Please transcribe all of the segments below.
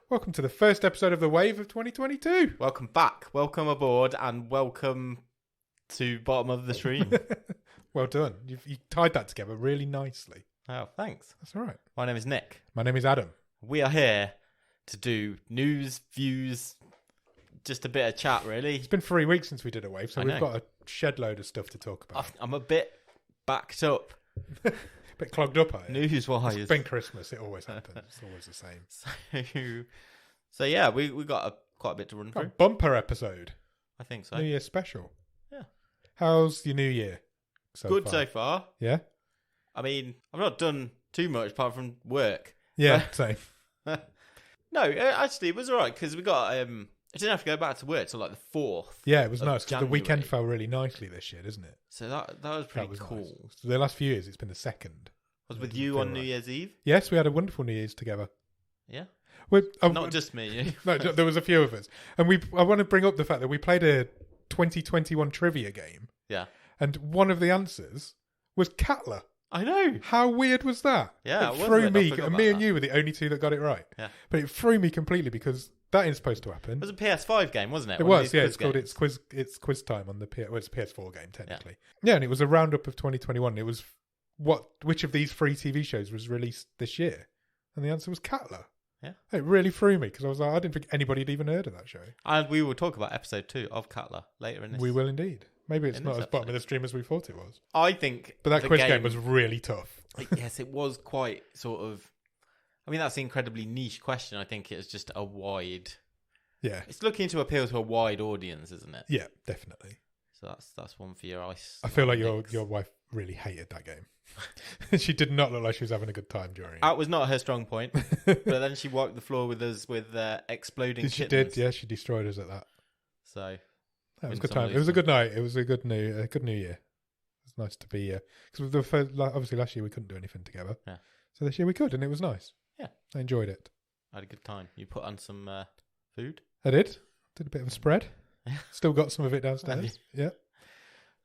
Welcome to the first episode of The Wave of 2022. Welcome back, welcome aboard, and welcome to bottom of the stream. Well done. You tied that together really nicely. Oh, thanks. That's all right. My name is Nick. My name is Adam. We are here to do news, views, just a bit of chat, really. It's been 3 weeks since we did a wave, so I we've know. got a shed load of stuff to talk about. I'm a bit backed up, A bit clogged up, are you? news-wise. It's been Christmas. It always happens. It's always the same. So yeah, we got quite a bit to run Got a through. bumper episode. I think so. New Year special. Yeah. How's your New Year Good far? so far. Yeah? I mean, I've not done too much apart from work. Yeah, same. No, actually, it was all right because we got. I didn't have to go back to work till like the 4th. Yeah, it was of nice because the weekend January. fell really nicely this year, didn't it? So that was pretty That was cool. nice. So the last few years, it's been the second. Was It with didn't you feel on New right. Year's Eve? Yes, we had a wonderful New Year's together. Yeah. Not Just me. No, there was a few of us. And I want to bring up the fact that we played a 2021 trivia game. Yeah. And one of the answers was Katla. I know. How weird was that? Yeah, It it was threw weird. I me, forgot and me about and that. you were the only two that got it right. Yeah. But it threw me completely because that ain't supposed to happen. It was a PS5 game, wasn't it? It One of was, these yeah. quiz It's games. it's quiz time on the it's a PS4 game technically. Yeah, and it was a roundup of 2021. It was which of these free TV shows was released this year, and the answer was Katla. Yeah. It really threw me because I was like, I didn't think anybody had even heard of that show. And we will talk about episode 2 of Katla later in this. We will indeed. Maybe it's in not this as bottom episode. of the stream as we thought it was. I think. But that the quiz game was really tough. Yes, it was quite sort of. I mean, that's an incredibly niche question. I think it's just a wide. Yeah. It's looking to appeal to a wide audience, isn't it? Yeah, definitely. So that's one for your ice. I feel like your wife really hated that game. She did not look like she was having a good time during it. That was not her strong point. But then she wiped the floor with us with exploding She kittens. did, yeah. She destroyed us at that. So That was a Win good some, time. lose It was a some. good night. It was a good new year. It was nice to be because the first, obviously last year we couldn't do anything together. Yeah. So this year we could, and it was nice. Yeah. I enjoyed it. I had a good time. You put on some food. I did. Did a bit of a spread. Yeah. Still got some of it Have downstairs. Yeah.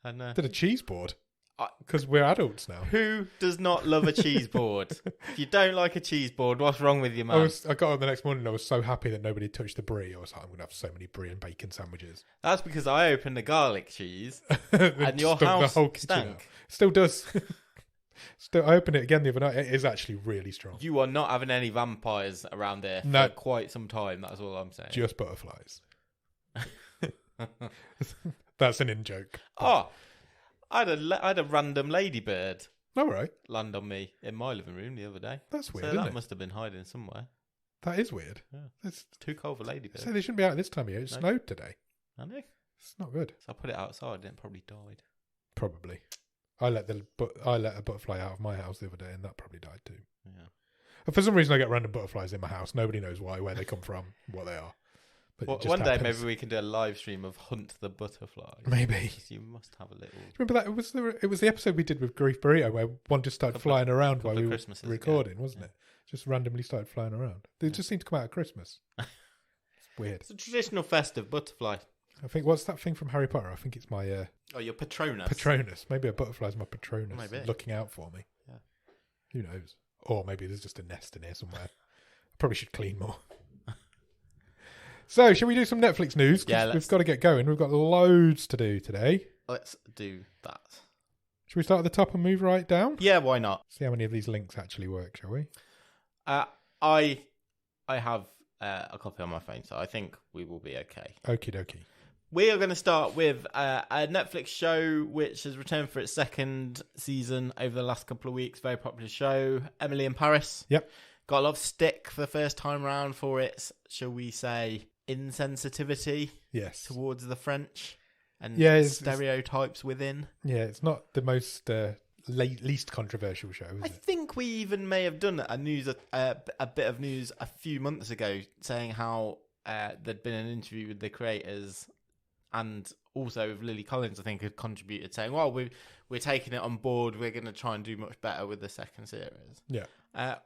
And Did a cheese board I- because we're adults now. who does not love a cheese board? If you don't like a cheese board, what's wrong with you, man? I got on the next morning. I was so happy that nobody touched the brie. I was like, I'm gonna have so many brie and bacon sandwiches. That's because I opened the garlic cheese and your Stunk house kitchen up. stank. Still does. Still, I opened it again the other night. It is actually really strong. You are not having any vampires around here No. for quite some time. That's all I'm saying. Just butterflies. That's an in joke. Oh, I had a random ladybird All right. land on me in my living room the other day. That's weird, So isn't that it? must have been hiding somewhere. That is weird. Yeah. It's, Too cold for ladybird. so they shouldn't be out this time of year. It No. snowed today. I know. It's not good. So I put it outside and it probably died. Probably. I let a butterfly out of my house the other day, and that probably died too. Yeah. And for some reason, I get random butterflies in my house. Nobody knows why, where they come from, what they are. But Well, it just one day happens. maybe we can do a live stream of Hunt the Butterfly. Maybe. You must have a little. Remember that it was the episode we did with Grief Burrito where one just started flying around while couple we of were Christmases ago. recording, wasn't Yeah. it? Just randomly started flying around. They just seemed to come out at Christmas. It's weird. It's a traditional festive butterfly. I think what's that thing from Harry Potter? I think it's my Oh, your Patronus. Patronus. Maybe a butterfly's my Patronus, Maybe. looking out for me. Yeah. Who knows? Or maybe there's just a nest in here somewhere. I probably should clean more. So, shall we do some Netflix news? 'Cause Yeah, we've let's. got to get going. We've got loads to do today. Let's do that. Should we start at the top and move right down? Yeah, why not? See how many of these links actually work, shall we? I have a copy on my phone, so I think we will be okay. Okie dokie. We are going to start with a Netflix show which has returned for its second season over the last couple of weeks. Very popular show, Emily in Paris. Yep. Got a lot of stick for the first time round for its, shall we say, insensitivity Yes. towards the French and Yeah, it's- stereotypes within. Yeah, it's not the most least controversial show, is I it? think we even may have done a bit of news a few months ago saying how there'd been an interview with the creators and also with Lily Collins, I think, had contributed saying, well, we're taking it on board. We're going to try and do much better with the second series. Yeah.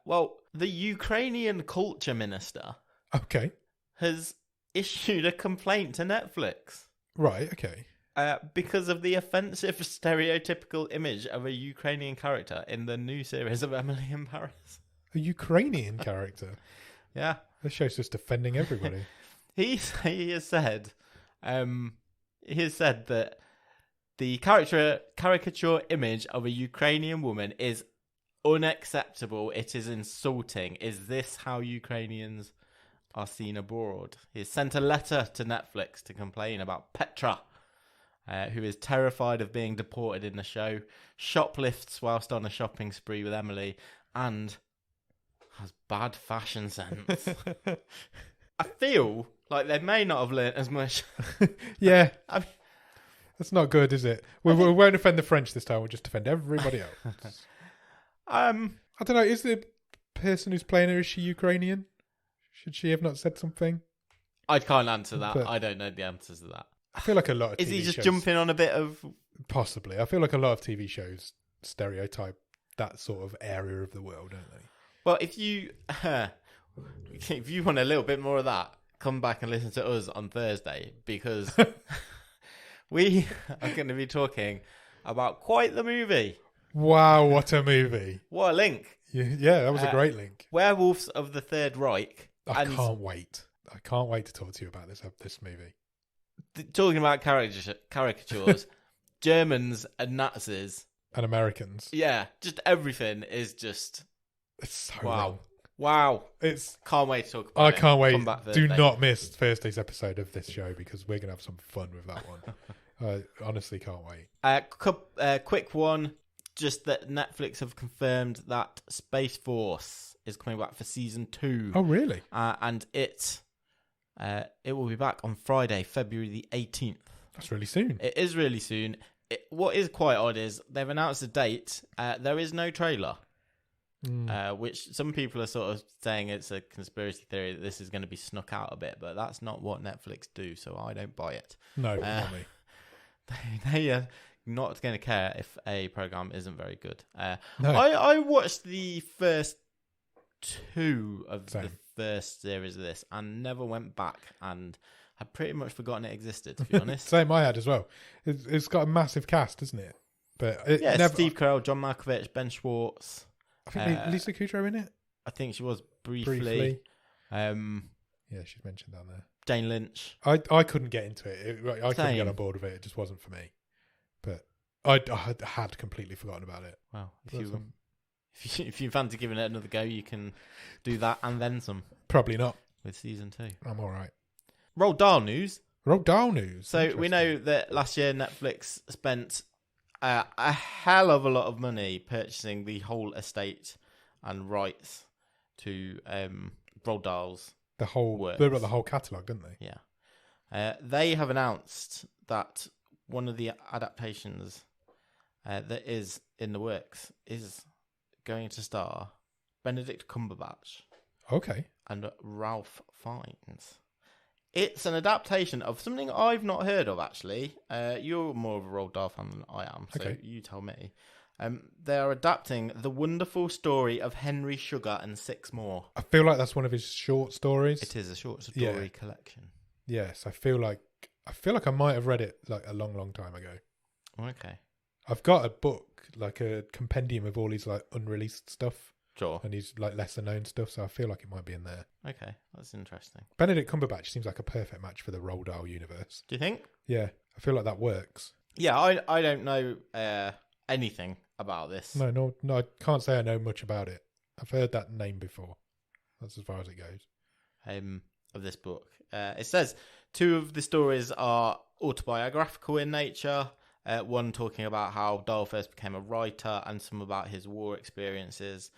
Well, the Ukrainian culture minister Okay. has issued a complaint to Netflix Right, okay. because of the offensive stereotypical image of a Ukrainian character in the new series of Emily in Paris. A Ukrainian character. Yeah. This show's just offending everybody. He has said that the caricature image of a Ukrainian woman is unacceptable. It is insulting. Is this how Ukrainians are seen abroad? He has sent a letter to Netflix to complain about Petra, who is terrified of being deported in the show, shoplifts whilst on a shopping spree with Emily, and has bad fashion sense. I feel like they may not have learnt as much. Yeah. That's not good, is it? We won't offend the French this time. We'll just offend everybody else. I don't know. Is the person who's playing her, is she Ukrainian? Should she have not said something? I can't answer that. But I don't know the answers to that. I feel like a lot of Is TV he just shows, jumping on a bit of... Possibly. I feel like a lot of TV shows stereotype that sort of area of the world, don't they? Well, if you want a little bit more of that, come back and listen to us on Thursday, because we are going to be talking about quite the movie. Wow, what a movie. What a link. Yeah, that was a great link. Werewolves of the Third Reich. I can't wait. I can't wait to talk to you about this movie. Talking about caricatures, Germans and Nazis. And Americans. Yeah, just everything is just... It's so wow. wrong. Wow. Can't wait to talk about it. I can't wait. Come back Do Thursday. not miss Thursday's episode of this show, because we're going to have some fun with that one. I honestly can't wait. Quick one. Just that Netflix have confirmed that Space Force is coming back for season 2. Oh, really? And it will be back on Friday, February the 18th. That's really soon. It is really soon. What is quite odd is they've announced a date. There is no trailer, which some people are sort of saying it's a conspiracy theory that this is going to be snuck out a bit, but that's not what Netflix do, so I don't buy it. No, not me. They are not going to care if a program isn't very good. No. I watched the first 2 of the first series of this and never went back, and had pretty much forgotten it existed, to be honest. Same I had as well. It's got a massive cast, doesn't it? But Steve Carell, John Malkovich, Ben Schwartz. I think Lisa Kudrow in it. I think she was briefly. Yeah, she's mentioned down there. Jane Lynch. I couldn't get into it. I couldn't get on board with it. It just wasn't for me. But I had completely forgotten about it. Well, if you fancy giving it another go, you can do that and then some. Probably not. With season 2. I'm all right. Roald Dahl news. Roald Dahl news. So we know that last year Netflix spent a hell of a lot of money purchasing the whole estate and rights to Roald Dahl's works. They got the whole catalogue, didn't they? Yeah. They have announced that one of the adaptations that is in the works is going to star Benedict Cumberbatch. Okay. And Ralph Fiennes. It's an adaptation of something I've not heard of, actually. You're more of a Roald Dahl fan than I am, so you tell me. They are adapting The Wonderful Story of Henry Sugar and Six More. I feel like that's one of his short stories. It is a short story collection. Yes, I feel like I might have read it like a long, long time ago. Okay. I've got a book, like a compendium of all his like unreleased stuff. Sure. And he's like lesser known stuff, so I feel like it might be in there. Okay, that's interesting. Benedict Cumberbatch seems like a perfect match for the Roald Dahl universe. Do you think? Yeah, I feel like that works. Yeah, I don't know anything about this. No, I can't say I know much about it. I've heard that name before. That's as far as it goes. Of this book. It says 2 of the stories are autobiographical in nature. One talking about how Dahl first became a writer and some about his war experiences.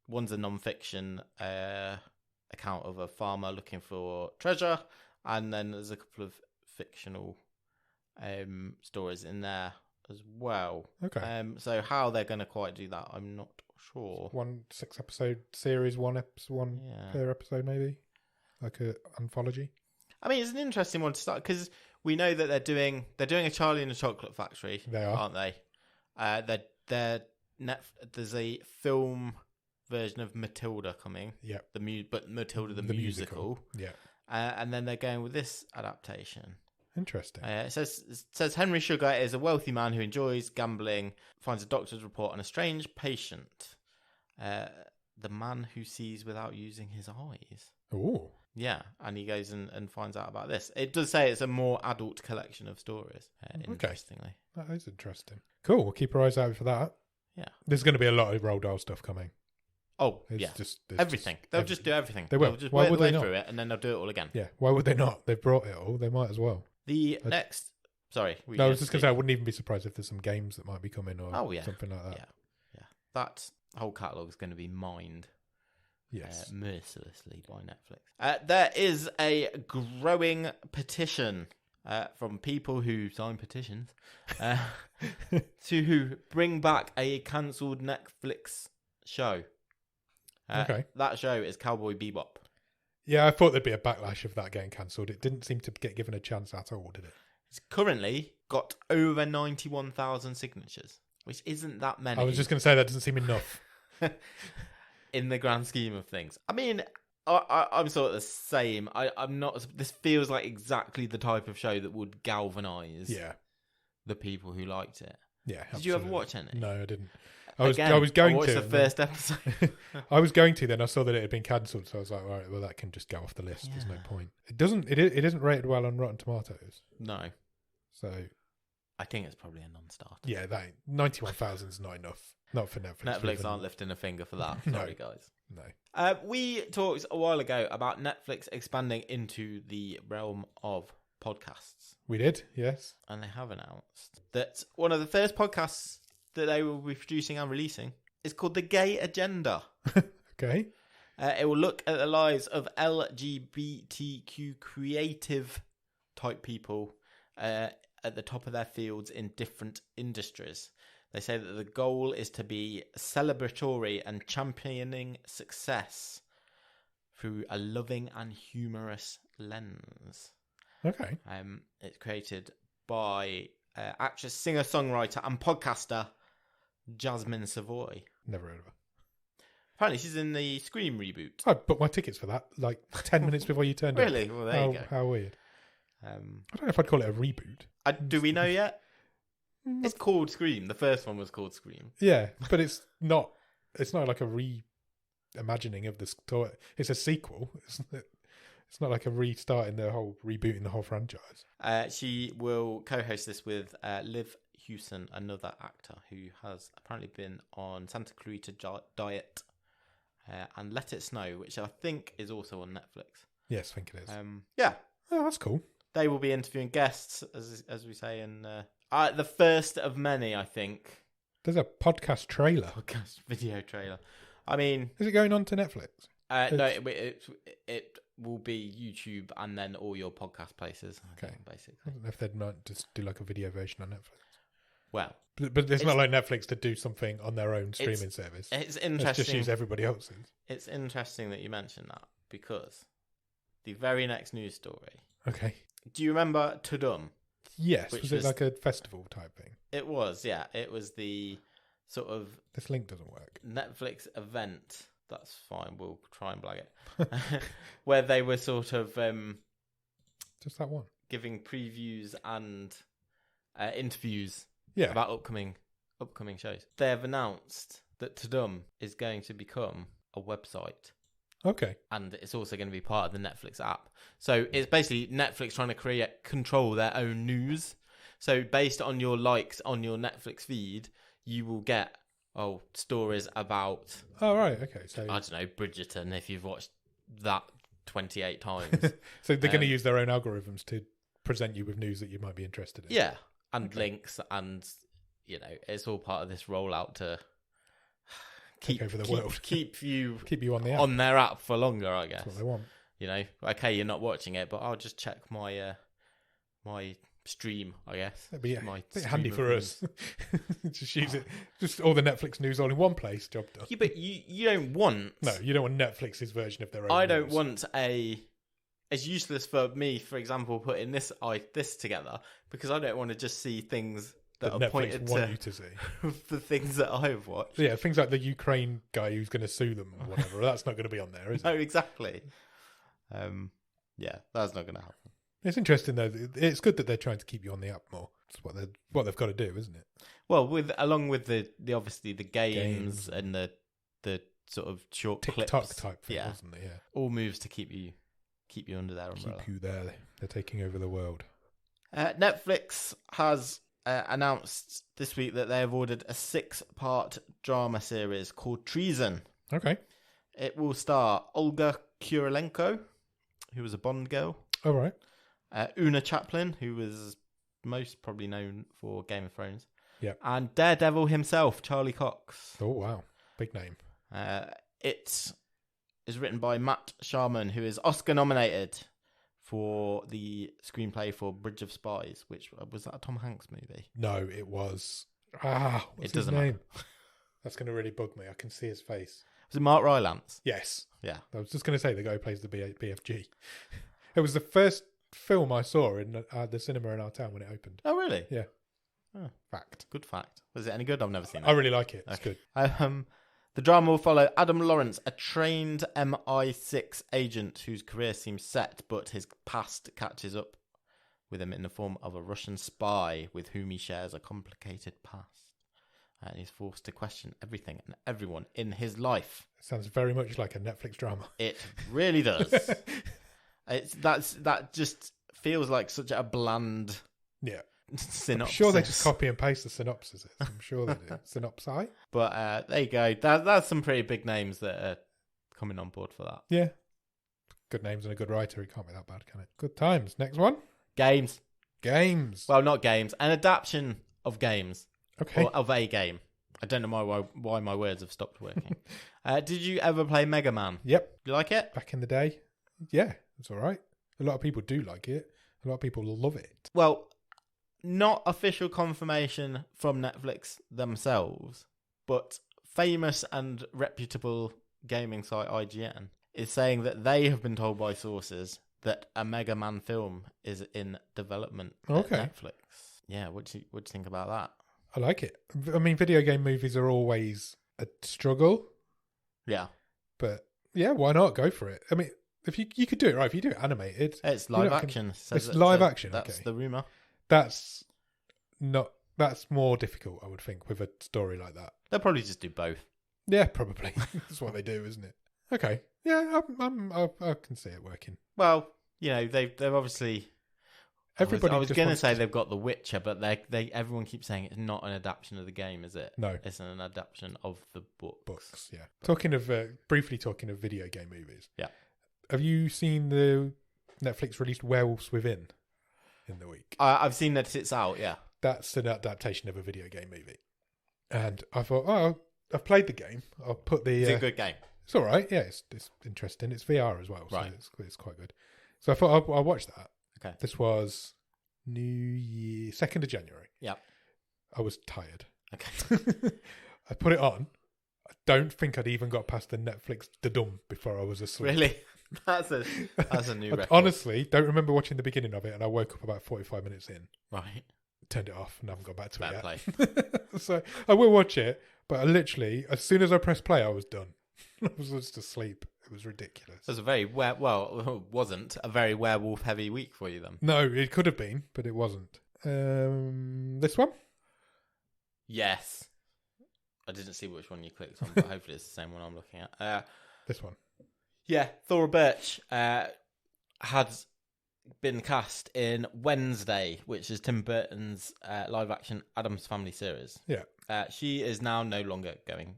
One's a non-fiction account of a farmer looking for treasure, and then there's a couple of fictional stories in there as well. Okay. So how they're going to quite do that, I'm not sure. 1 6-episode series, one per episode, maybe, like a anthology. I mean, it's an interesting one to start because we know that they're doing a Charlie and the Chocolate Factory. They are, aren't they? There's a film version of Matilda coming. Yeah. But Matilda the musical. Yeah. And then they're going with this adaptation. Interesting. It says Henry Sugar is a wealthy man who enjoys gambling, finds a doctor's report on a strange patient. The Man Who Sees Without Using His Eyes. Oh. Yeah, and he goes and finds out about this. It does say it's a more adult collection of stories, interestingly. That is interesting. Cool, we'll keep our eyes out for that. Yeah. There's going to be a lot of Roald Dahl stuff coming. Oh, It's yeah. just Everything. They'll just do everything. They will. They'll just Why work would their way they not? through it, and then they'll do it all again. Yeah, why would they not? They've brought it all. They might as well. The next... Sorry. No, I was just going to say, I wouldn't even be surprised if there's some games that might be coming or something like that. Yeah. That whole catalogue is going to be mined. Yes. Mercilessly by Netflix. There is a growing petition from people who sign petitions to bring back a cancelled Netflix show. Okay. That show is Cowboy Bebop. Yeah, I thought there'd be a backlash of that getting cancelled. It didn't seem to get given a chance at all, did it? It's currently got over 91,000 signatures, which isn't that many. I was just going to say that doesn't seem enough. In the grand scheme of things. I mean, I'm sort of the same. I'm not... This feels like exactly the type of show that would galvanise the people who liked it. Yeah, Did you ever watch any? No, I didn't. I watched the first episode. I was going to, then I saw that it had been cancelled, so I was like, all right, well, that can just go off the list. There's no point. It isn't rated well on Rotten Tomatoes. No. So I think it's probably a non-starter. Yeah, 91,000 is not enough. Not for Netflix. Netflix aren't lifting a finger for that. Sorry, guys. No. We talked a while ago about Netflix expanding into the realm of podcasts. We did, yes. And they have announced that one of the first podcasts that they will be producing and releasing is called The Gay Agenda. Okay. It will look at the lives of LGBTQ creative type people at the top of their fields in different industries. They say that the goal is to be celebratory and championing success through a loving and humorous lens. Okay. It's created by actress, singer, songwriter, and podcaster Jasmine Savoy. Never heard of her. Apparently, she's in the Scream reboot. I booked my tickets for that like 10 minutes before you turned up. Really? Well, there you go. How weird. I don't know if I'd call it a reboot. Do we know yet? It's called Scream. The first one was called Scream. Yeah, but it's not like a reimagining of the story. It's a sequel. It's not like a restarting rebooting the whole franchise. She will co-host this with Liv Hewson, another actor who has apparently been on Santa Clarita Diet and Let It Snow, which I think is also on Netflix. Yes, I think it is. Yeah. Oh, that's cool. They will be interviewing guests, as we say, in the first of many, I think. There's a podcast trailer. Podcast video trailer. I mean... Is it going on to Netflix? No, it will be YouTube and then all your podcast places, I think, basically. I don't know if they'd might just do like a video version on Netflix. Well... But it's not like Netflix to do something on their own streaming service. It's interesting. Let's just use everybody else's. It's interesting that you mentioned that, because the very next news story... Okay. Do you remember Tudum? Yes. Was it like a festival type thing? It was, yeah. It was the sort of... This link doesn't work. Netflix event. That's fine. We'll try and blag it. Where they were sort of... just that one? Giving previews and interviews about upcoming shows. They have announced that Tudum is going to become a website. Okay. And it's also going to be part of the Netflix app. So it's basically Netflix trying to control their own news. So based on your likes on your Netflix feed, you will get stories about... Oh, right. Okay. So I don't know, Bridgerton, if you've watched that 28 times. So they're going to use their own algorithms to present you with news that you might be interested in. Yeah. And links and, it's all part of this rollout to... Keep over the world. Keep you on the app. On their app for longer, I guess. That's what they want. Okay, you're not watching it, but I'll just check my my stream, I guess. That'd be handy for us. Just use it. Just all the Netflix news all in one place. Job done. Yeah, but you don't want... No, you don't want Netflix's version of their own I news. don't want It's useless for me, for example, putting this together, because I don't want to just see things... that are Netflix pointed want you to see the things that I've watched. Yeah, things like the Ukraine guy who's going to sue them or whatever. That's not going to be on there, is it? No, exactly. Yeah, that's not going to happen. It's interesting though. It's good that they're trying to keep you on the app more. It's what they've got to do, isn't it? Well, along with the obviously the games and the sort of short TikTok clips. type thing, Yeah. wasn't it? Yeah. All moves to keep you under their umbrella. Keep you there. They're taking over the world. Netflix has announced this week that they have ordered a 6-part drama series called Treason. Okay. It will star Olga Kurylenko, who was a Bond girl. All right. Una Chaplin, who was most probably known for Game of Thrones. Yeah. And Daredevil himself, Charlie Cox. Oh, wow. Big name. It is written by Matt Sharman, who is Oscar nominated for the screenplay for Bridge of Spies, which was that a Tom Hanks movie? No, it was. What's It doesn't his name? matter. That's going to really bug me. I can see his face. Was it Mark Rylance? Yes. Yeah. I was just going to say the guy who plays the BFG. It was the first film I saw in the cinema in our town when it opened. Oh, really? Yeah. Oh, Fact. good fact. Was it any good? I've never seen it. I really like it. It's good. The drama will follow Adam Lawrence, a trained MI6 agent whose career seems set, but his past catches up with him in the form of a Russian spy with whom he shares a complicated past. And he's forced to question everything and everyone in his life. It sounds very much like a Netflix drama. It really does. That just feels like such a bland synopsis. I'm sure they just copy and paste the synopsis. I'm sure they do. Synopsi. But there you go. That's some pretty big names that are coming on board for that. Yeah. Good names and a good writer. It can't be that bad, can it? Good times. Next one. Games. Games. Well, not games. An adaptation of games. Okay. Or of a game. I don't know why my words have stopped working. Did you ever play Mega Man? Yep. You like it? Back in the day. Yeah, it's all right. A lot of people do like it. A lot of people love it. Well, not official confirmation from Netflix themselves, but famous and reputable gaming site IGN is saying that they have been told by sources that a Mega Man film is in development at Netflix. Yeah, what do you think about that? I like it. I mean, video game movies are always a struggle. Yeah. But yeah, why not? Go for it. I mean, if you could do it right, if you do it animated. It's live action. It's live action, That's okay. the rumour. That's more difficult, I would think, with a story like that. They'll probably just do both. Yeah, probably. That's what they do, isn't it? Okay. Yeah, I can see it working. Well, you know, they've obviously... Everybody I was going to say they've got The Witcher, but everyone keeps saying it's not an adaptation of the game, is it? No. It's an adaptation of the books. Yeah. Briefly talking of video game movies. Yeah. Have you seen the Netflix released Werewolves Within in the week? I've seen that it's out, yeah. That's an adaptation of a video game movie. And I thought, I've played the game. I'll put the... It's a good game. It's all right. Yeah, it's interesting. It's VR as well, so right. It's quite good. So I thought I'll watch that. Okay. This was New Year, 2nd of January. Yeah. I was tired. Okay. I put it on. I don't think I'd even got past the Netflix da-dum before I was asleep. Really? That's a new record. Honestly, don't remember watching the beginning of it, and I woke up about 45 minutes in. Right. Turned it off and haven't got back to Bad it play. yet. So I will watch it, but I literally, as soon as I pressed play, I was done. I was just asleep. It was ridiculous. It was a very wasn't a very werewolf heavy week for you then. No, it could have been, but it wasn't. This one? Yes. I didn't see which one you clicked on, but hopefully it's the same one I'm looking at. This one. Yeah, Thora Birch had been cast in Wednesday, which is Tim Burton's live action Addams Family series. Yeah. She is now no longer going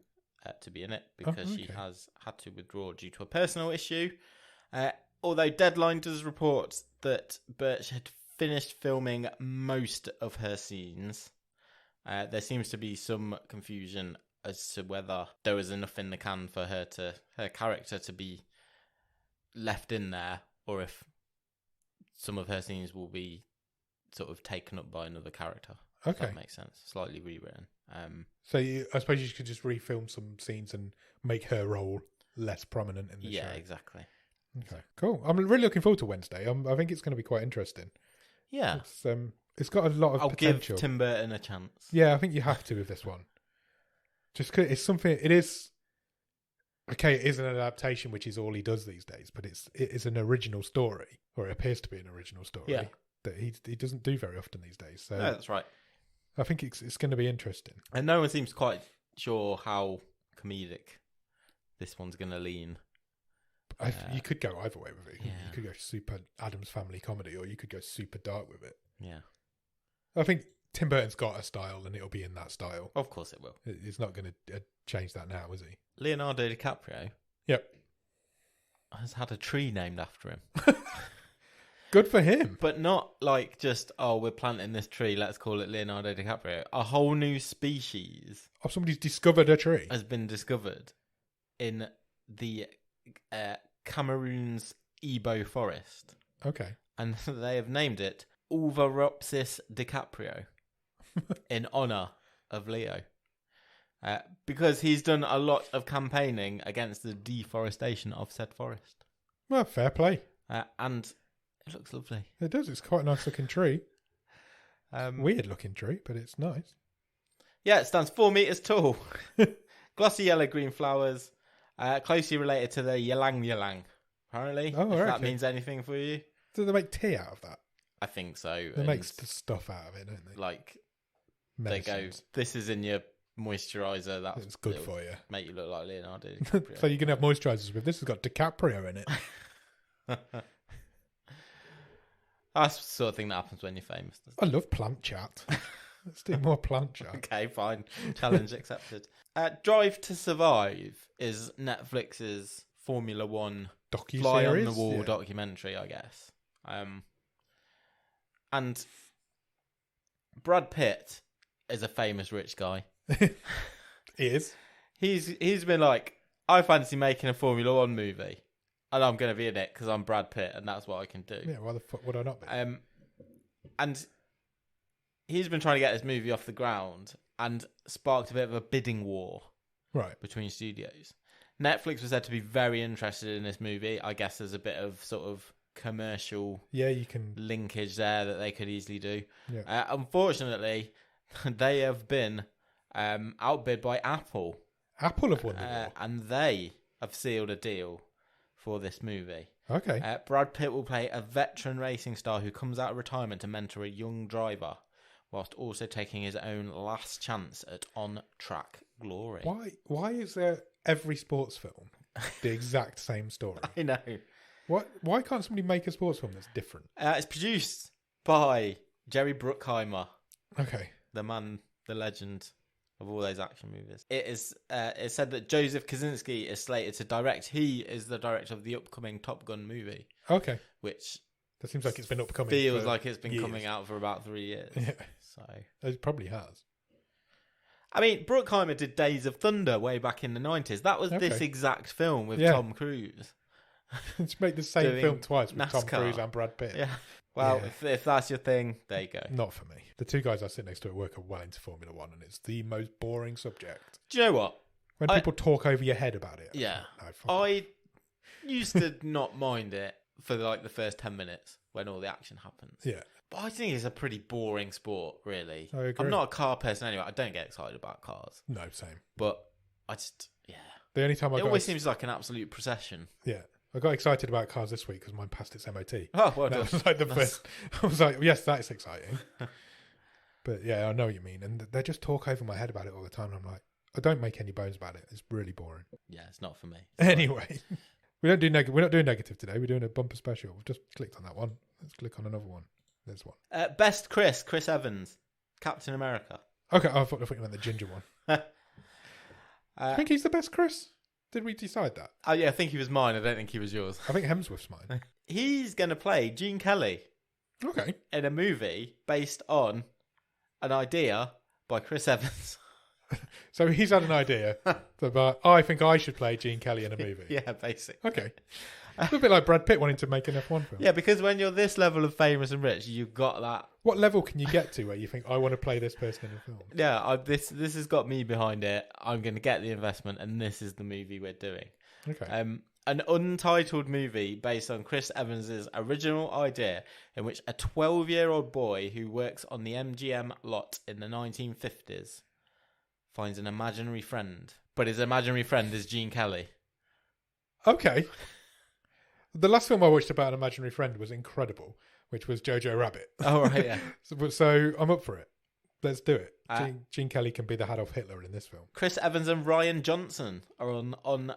to be in it because she has had to withdraw due to a personal issue. Although Deadline does report that Birch had finished filming most of her scenes, there seems to be some confusion as to whether there was enough in the can for her character to be left in there, or if some of her scenes will be sort of taken up by another character. Okay. If that makes sense. Slightly rewritten. So I suppose you could just refilm some scenes and make her role less prominent in the show. Yeah, exactly. Okay, cool. I'm really looking forward to Wednesday. I think it's going to be quite interesting. Yeah. It's got a lot of potential. Give Tim Burton a chance. Yeah, I think you have to with this one. Just 'cause it's something. It is okay. It is an adaptation, which is all he does these days. But it is an original story, or it appears to be an original story. Yeah. That he doesn't do very often these days. So No, that's right. I think it's going to be interesting. And no one seems quite sure how comedic this one's going to lean. You could go either way with it. Yeah. You could go super Addams Family comedy, or you could go super dark with it. Yeah. I think Tim Burton's got a style, and it'll be in that style. Of course it will. It's not going to change that now, is he? Leonardo DiCaprio. Yep. Has had a tree named after him. Good for him. But not like just, we're planting this tree, let's call it Leonardo DiCaprio. A whole new species Somebody's discovered a tree. has been discovered in the Cameroon's Ebo forest. Okay. And they have named it Ulvaropsis DiCaprio in honour of Leo. Because he's done a lot of campaigning against the deforestation of said forest. Well, fair play. And it looks lovely. It does. It's quite a nice looking tree. Weird looking tree, but it's nice. Yeah, it stands 4 meters tall. Glossy yellow-green flowers. Closely related to the ylang ylang, apparently. Oh, if right, that means anything for you. Do they make tea out of that? I think so. They make stuff out of it, don't they? Like, Medicines. they go, this is in your moisturiser. It's good for you. Make you look like Leonardo DiCaprio. So you can have moisturisers with this. Has got DiCaprio in it. That's the sort of thing that happens when you're famous. I love plant chat. Let's do more plant chat. Okay, fine. Challenge accepted. Drive to Survive is Netflix's Formula One Docu-series? fly on the wall documentary, I guess. And Brad Pitt is a famous rich guy. He is. He's been like, I fancy making a Formula One movie, and I'm going to be in it because I'm Brad Pitt, and that's what I can do. Yeah, why the fuck would I not be? And he's been trying to get this movie off the ground and sparked a bit of a bidding war between studios. Netflix was said to be very interested in this movie. I guess there's a bit of sort of commercial you can linkage there that they could easily do. Yeah. Unfortunately, they have been outbid by Apple. Apple have won the war. And they have sealed a deal for this movie. Okay. Brad Pitt will play a veteran racing star who comes out of retirement to mentor a young driver, whilst also taking his own last chance at on-track glory. Why is there every sports film the exact same story? I know. Why can't somebody make a sports film that's different? It's produced by Jerry Bruckheimer. Okay. The man, the legend of all those action movies. It's said that Joseph Kosinski is slated to direct. He is the director of the upcoming Top Gun movie. Okay. Which that seems like it's been upcoming. Feels like it's been years. Coming out for about 3 years. Yeah. So it probably has. I mean, Bruckheimer did Days of Thunder way back in the 90s. That was this exact film with Tom Cruise. It's made the same film twice with NASCAR. Tom Cruise and Brad Pitt. Yeah. Well, if that's your thing, there you go. Not for me. The two guys I sit next to at work are well into Formula One, and it's the most boring subject. Do you know what? When people talk over your head about it. Yeah. No, I used to not mind it for like the first 10 minutes when all the action happens. Yeah. But I think it's a pretty boring sport, really. I agree. I'm not a car person anyway. I don't get excited about cars. No, same. But I just, The only time it always seems like an absolute procession. Yeah. I got excited about cars this week because mine passed its MOT. Oh, well done. That was like the first. I was like, yes, that's exciting. But yeah, I know what you mean. And they just talk over my head about it all the time. And I'm like, I don't make any bones about it. It's really boring. Yeah, it's not for me. Anyway, we're not doing negative today. We're doing a bumper special. We've just clicked on that one. Let's click on another one. There's one. Best Chris Evans, Captain America. Okay, I thought you meant the ginger one. I think he's the best Chris. Did we decide that? Oh yeah, I think he was mine. I don't think he was yours. I think Hemsworth's mine. He's going to play Gene Kelly. Okay. In a movie based on an idea by Chris Evans. So he's had an idea about, I think I should play Gene Kelly in a movie. Yeah, basically. Okay. It's a bit like Brad Pitt wanting to make an F1 film. Yeah, because when you're this level of famous and rich, you've got that. What level can you get to where you think, I want to play this person in a film? Yeah, this has got me behind it. I'm going to get the investment, and this is the movie we're doing. Okay. An untitled movie based on Chris Evans's original idea, in which a 12-year-old boy who works on the MGM lot in the 1950s finds an imaginary friend, but his imaginary friend is Gene Kelly. Okay. The last film I watched about an imaginary friend was incredible, which was Jojo Rabbit. Oh, right, yeah. So I'm up for it. Let's do it. Gene Kelly can be the Adolf Hitler in this film. Chris Evans and Ryan Johnson are on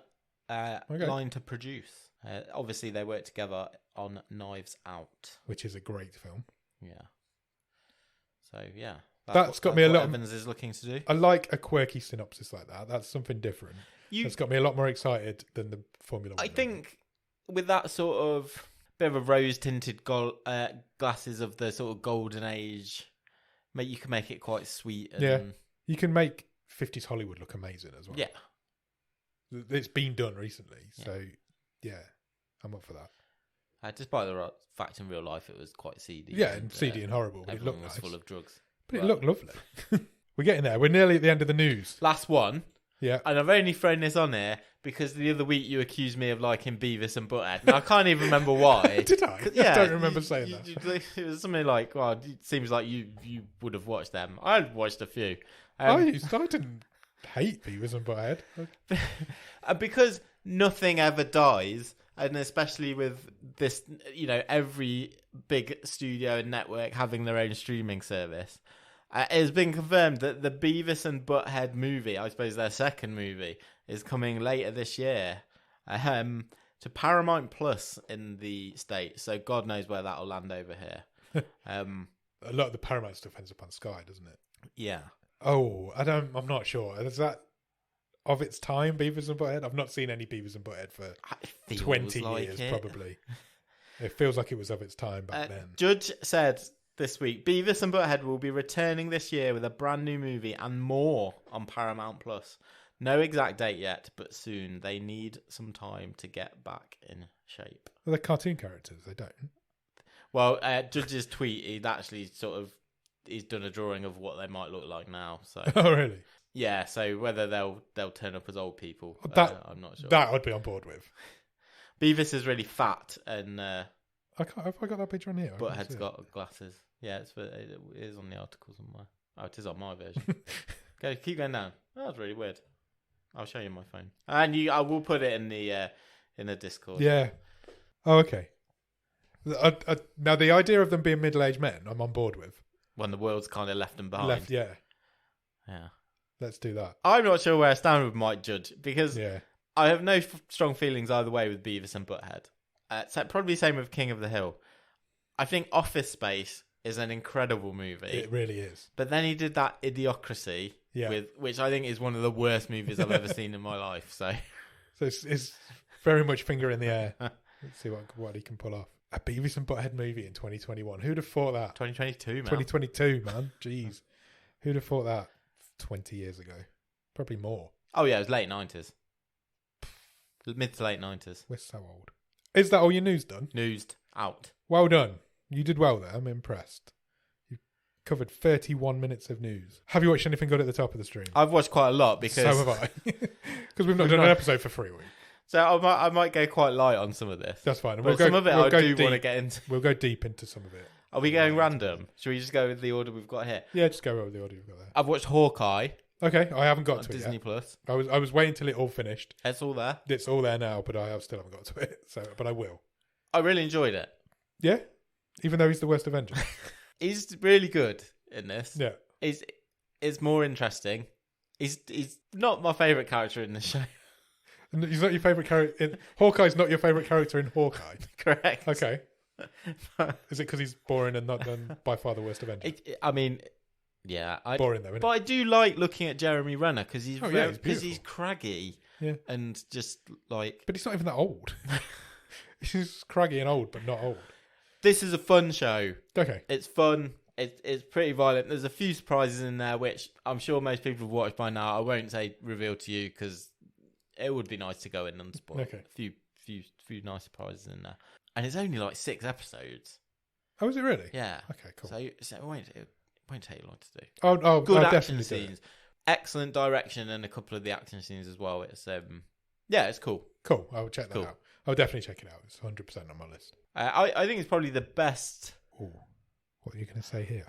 line to produce. Obviously, they work together on Knives Out, which is a great film. Yeah. So yeah, that's got me a lot. Evans is looking to do. I like a quirky synopsis like that. That's something different. That's got me a lot more excited than the Formula 1. I think with that sort of bit of a rose-tinted glasses of the sort of golden age, you can make it quite sweet. And, you can make 50s Hollywood look amazing as well. Yeah. It's been done recently, so yeah, I'm up for that. Despite the fact in real life it was quite seedy. Yeah, and seedy and horrible. But it looked was nice. Full of drugs. But it looked lovely. We're getting there. We're nearly at the end of the news. Last one. Yeah. And I've only thrown this on here because the other week you accused me of liking Beavis and Butthead. Now, I can't even remember why. Did I? I don't remember saying that. It was something like, well, it seems like you would have watched them. I'd watched a few. I didn't hate Beavis and Butthead. Because nothing ever dies, and especially with this, every big studio and network having their own streaming service, it has been confirmed that the Beavis and Butthead movie, I suppose their second movie, is coming later this year to Paramount Plus in the States. So God knows where that'll land over here. A lot of the Paramount stuff ends up on Sky, doesn't it? Yeah. Oh, I'm not sure. Is that of its time, Beavis and Butthead? I've not seen any Beavis and Butthead for 20 years, probably. It feels like it was of its time back then. Judge said this week, Beavis and Butthead will be returning this year with a brand new movie and more on Paramount Plus. No exact date yet, but soon. They need some time to get back in shape. Well, they're cartoon characters. They don't. Well, Judge's tweet, he's done a drawing of what they might look like now. So. Oh, really? Yeah, so whether they'll turn up as old people, I'm not sure. That I'd be on board with. Beavis is really fat, and have I got that picture on here? Butthead's got glasses. Yeah, it is on the article somewhere. Oh, it is on my version. Keep going down. Oh, that's really weird. I'll show you my phone, and I will put it in the Discord. Yeah. Oh, okay. Now the idea of them being middle-aged men, I'm on board with. When the world's kind of left them behind. Yeah. Yeah. Let's do that. I'm not sure where I stand with Mike Judge because I have no strong feelings either way with Beavis and Butthead. So probably same with King of the Hill. I think Office Space is an incredible movie. It really is. But then he did that Idiocracy, which I think is one of the worst movies I've ever seen in my life. So it's very much finger in the air. Let's see what he can pull off. A Beavis and Butthead movie in 2021. Who'd have thought that? 2022, man. 2022, man. Jeez. Who'd have thought that 20 years ago? Probably more. Oh, yeah, it was late 90s. Mid to late 90s. We're so old. Is that all your news done? Newsed out. Well done. You did well there. I'm impressed. You covered 31 minutes of news. Have you watched anything good at the top of the stream? I've watched quite a lot because... So have I. Because we've not done an episode for 3 weeks. So I might go quite light on some of this. That's fine. Some of it I do want to get into. We'll go deep into some of it. Are we going random? Should we just go with the order we've got here? Yeah, just go with the order you've got there. I've watched Hawkeye. Okay, I haven't got on to it Disney yet. Plus. I was waiting till it all finished. It's all there. It's all there now, but I still haven't got to it. But I will. I really enjoyed it. Yeah, even though he's the worst Avenger. He's really good in this. Yeah, it's more interesting. He's not my favourite character in the show. He's not your favourite character in Hawkeye's not your favourite character in Hawkeye. Correct. Okay. Is it because he's boring and not done by far the worst Avenger? Yeah, boring though. But I do like looking at Jeremy Renner because he's he's craggy. Yeah, and just like. But he's not even that old. He's craggy and old, but not old. This is a fun show. Okay, it's fun. It's pretty violent. There's a few surprises in there, which I'm sure most people have watched by now. I won't say reveal to you because it would be nice to go in and spoil. Okay, a few nice surprises in there, and it's only like 6 episodes. Oh, is it really? Yeah. Okay, cool. So it won't take you long to do. Oh, good I'll action scenes, excellent direction, and a couple of the action scenes as well. It's it's cool. Cool. I'll check that out. I'll definitely check it out. It's 100% on my list. I think it's probably the best. Ooh, what are you going to say here?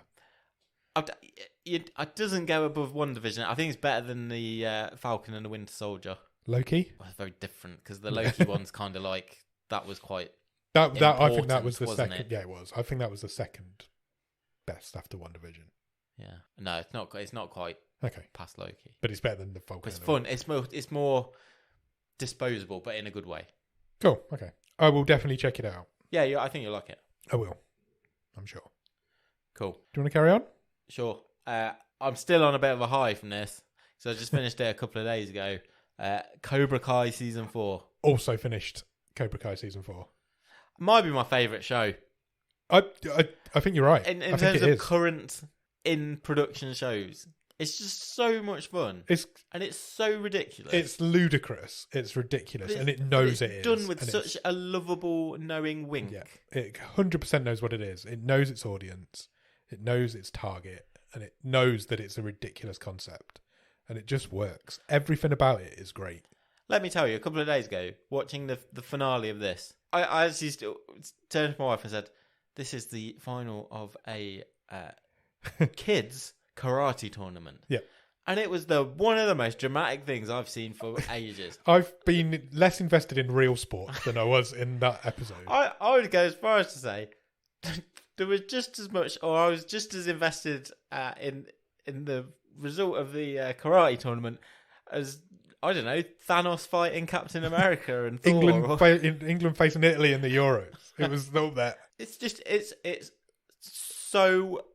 It doesn't go above WandaVision. I think it's better than the Falcon and the Winter Soldier. Loki? Well, it's very different because the Loki one's kind of like that was quite. That I think that was the second. It? Yeah, it was. I think that was the second best after WandaVision. Yeah, no, it's not. It's not quite. Okay, past Loki, but it's better than the Falcon. It's fun. It's more. disposable, but in a good way. Cool. Okay. I will definitely check it out. Yeah, I think you'll like it. I will. I'm sure. Cool. Do you want to carry on? Sure. I'm still on a bit of a high from this. So I just finished it a couple of days ago. Cobra Kai season 4. Also finished Cobra Kai season 4. Might be my favourite show. I think you're right. In I think terms it of is. current in production shows. It's just so much fun. And it's so ridiculous. It's ludicrous. It's ridiculous. And it knows it is. Done with such a lovable, knowing wink. Yeah. It 100% knows what it is. It knows its audience. It knows its target. And it knows that it's a ridiculous concept. And it just works. Everything about it is great. Let me tell you, a couple of days ago, watching the finale of this, I actually still turned to my wife and said, this is the final of a kids karate tournament. Yeah. And it was one of the most dramatic things I've seen for ages. I've been less invested in real sport than I was in that episode. I would go as far as to say there was just as much, or I was just as invested in the result of the karate tournament as, I don't know, Thanos fighting Captain America and Thor. England facing Italy in the Euros. It was all that. It's just it's so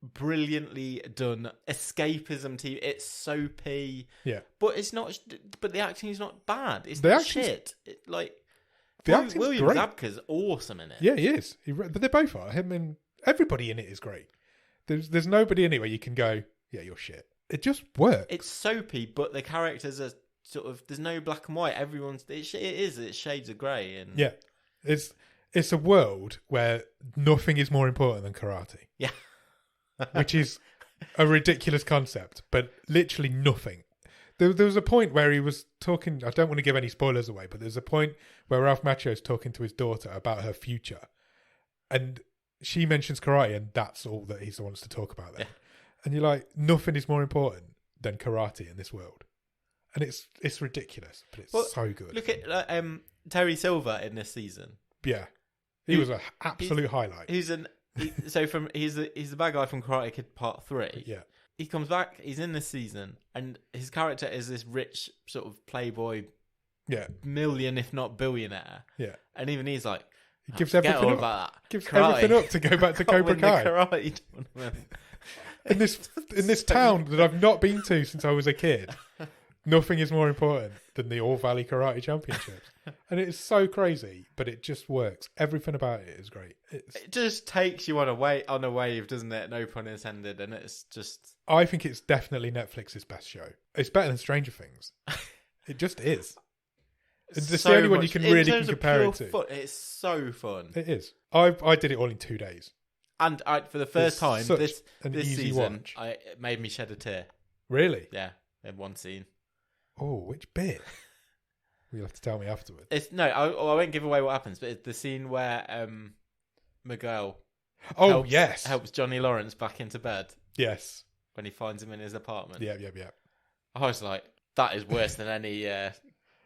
brilliantly done. Escapism TV. It's soapy. Yeah, but it's not. But the acting is not bad. It's the not shit. William great. Zabka's awesome in it. Yeah, he is. But they both are. Him and everybody in it is great. There's nobody in it where you can go, yeah, you're shit. It just works. It's soapy, but the characters are sort of. There's no black and white. It's shades of grey. And yeah, it's a world where nothing is more important than karate. Yeah. Which is a ridiculous concept, but literally nothing. There was a point where he was talking, I don't want to give any spoilers away, but there's a point where Ralph Macchio's talking to his daughter about her future. And she mentions karate, and that's all that he wants to talk about then. Yeah. And you're like, nothing is more important than karate in this world. And it's ridiculous, but it's so good. Look at Terry Silver in this season. Yeah. He was an absolute highlight. He's the bad guy from Karate Kid Part 3. Yeah. He comes back, he's in this season, and his character is this rich sort of playboy, million if not billionaire. Yeah. And even he's like, he gives everything up. About that. Gives everything up to go back to Cobra Kai. Karate tournament. in this town that I've not been to since I was a kid. Nothing is more important than the All Valley Karate Championships. And it's so crazy, but it just works. Everything about it is great. It just takes you on a wave, doesn't it? No pun intended. And it's just... I think it's definitely Netflix's best show. It's better than Stranger Things. It just is. It's the only one you can really compare it to. Fun, it's so fun. It is. I did it all in 2 days. And for the first time this season, watch. It made me shed a tear. Really? Yeah, in one scene. Oh, which bit? You'll have to tell me afterwards. I won't give away what happens, but it's the scene where Miguel helps Johnny Lawrence back into bed. Yes. When he finds him in his apartment. Yeah. I was like, that is worse than any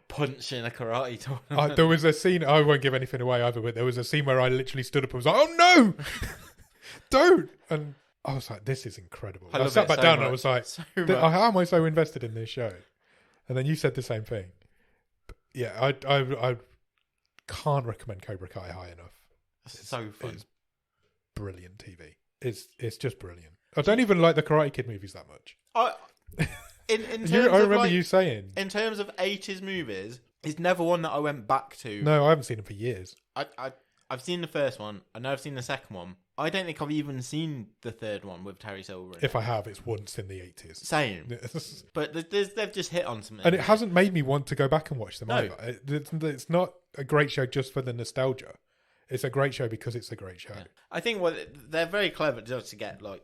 punch in a karate tournament. There was a scene, I won't give anything away either, but there was a scene where I literally stood up and was like, oh no! Don't! And I was like, this is incredible. I sat back down and I was like, how am I so invested in this show? And then you said the same thing. But yeah, I can't recommend Cobra Kai high enough. It's so fun. It's brilliant TV. It's just brilliant. I don't even like the Karate Kid movies that much. I remember you saying. In terms of 80s movies, it's never one that I went back to. No, I haven't seen them for years. I've seen the first one. I know I've seen the second one. I don't think I've even seen the third one with Terry Silver. If I have, it's once in the 80s. Same. But they've just hit on something. And it hasn't made me want to go back and watch them No. either. It's not a great show just for the nostalgia. It's a great show because it's a great show. Yeah. I think they're very clever just to get like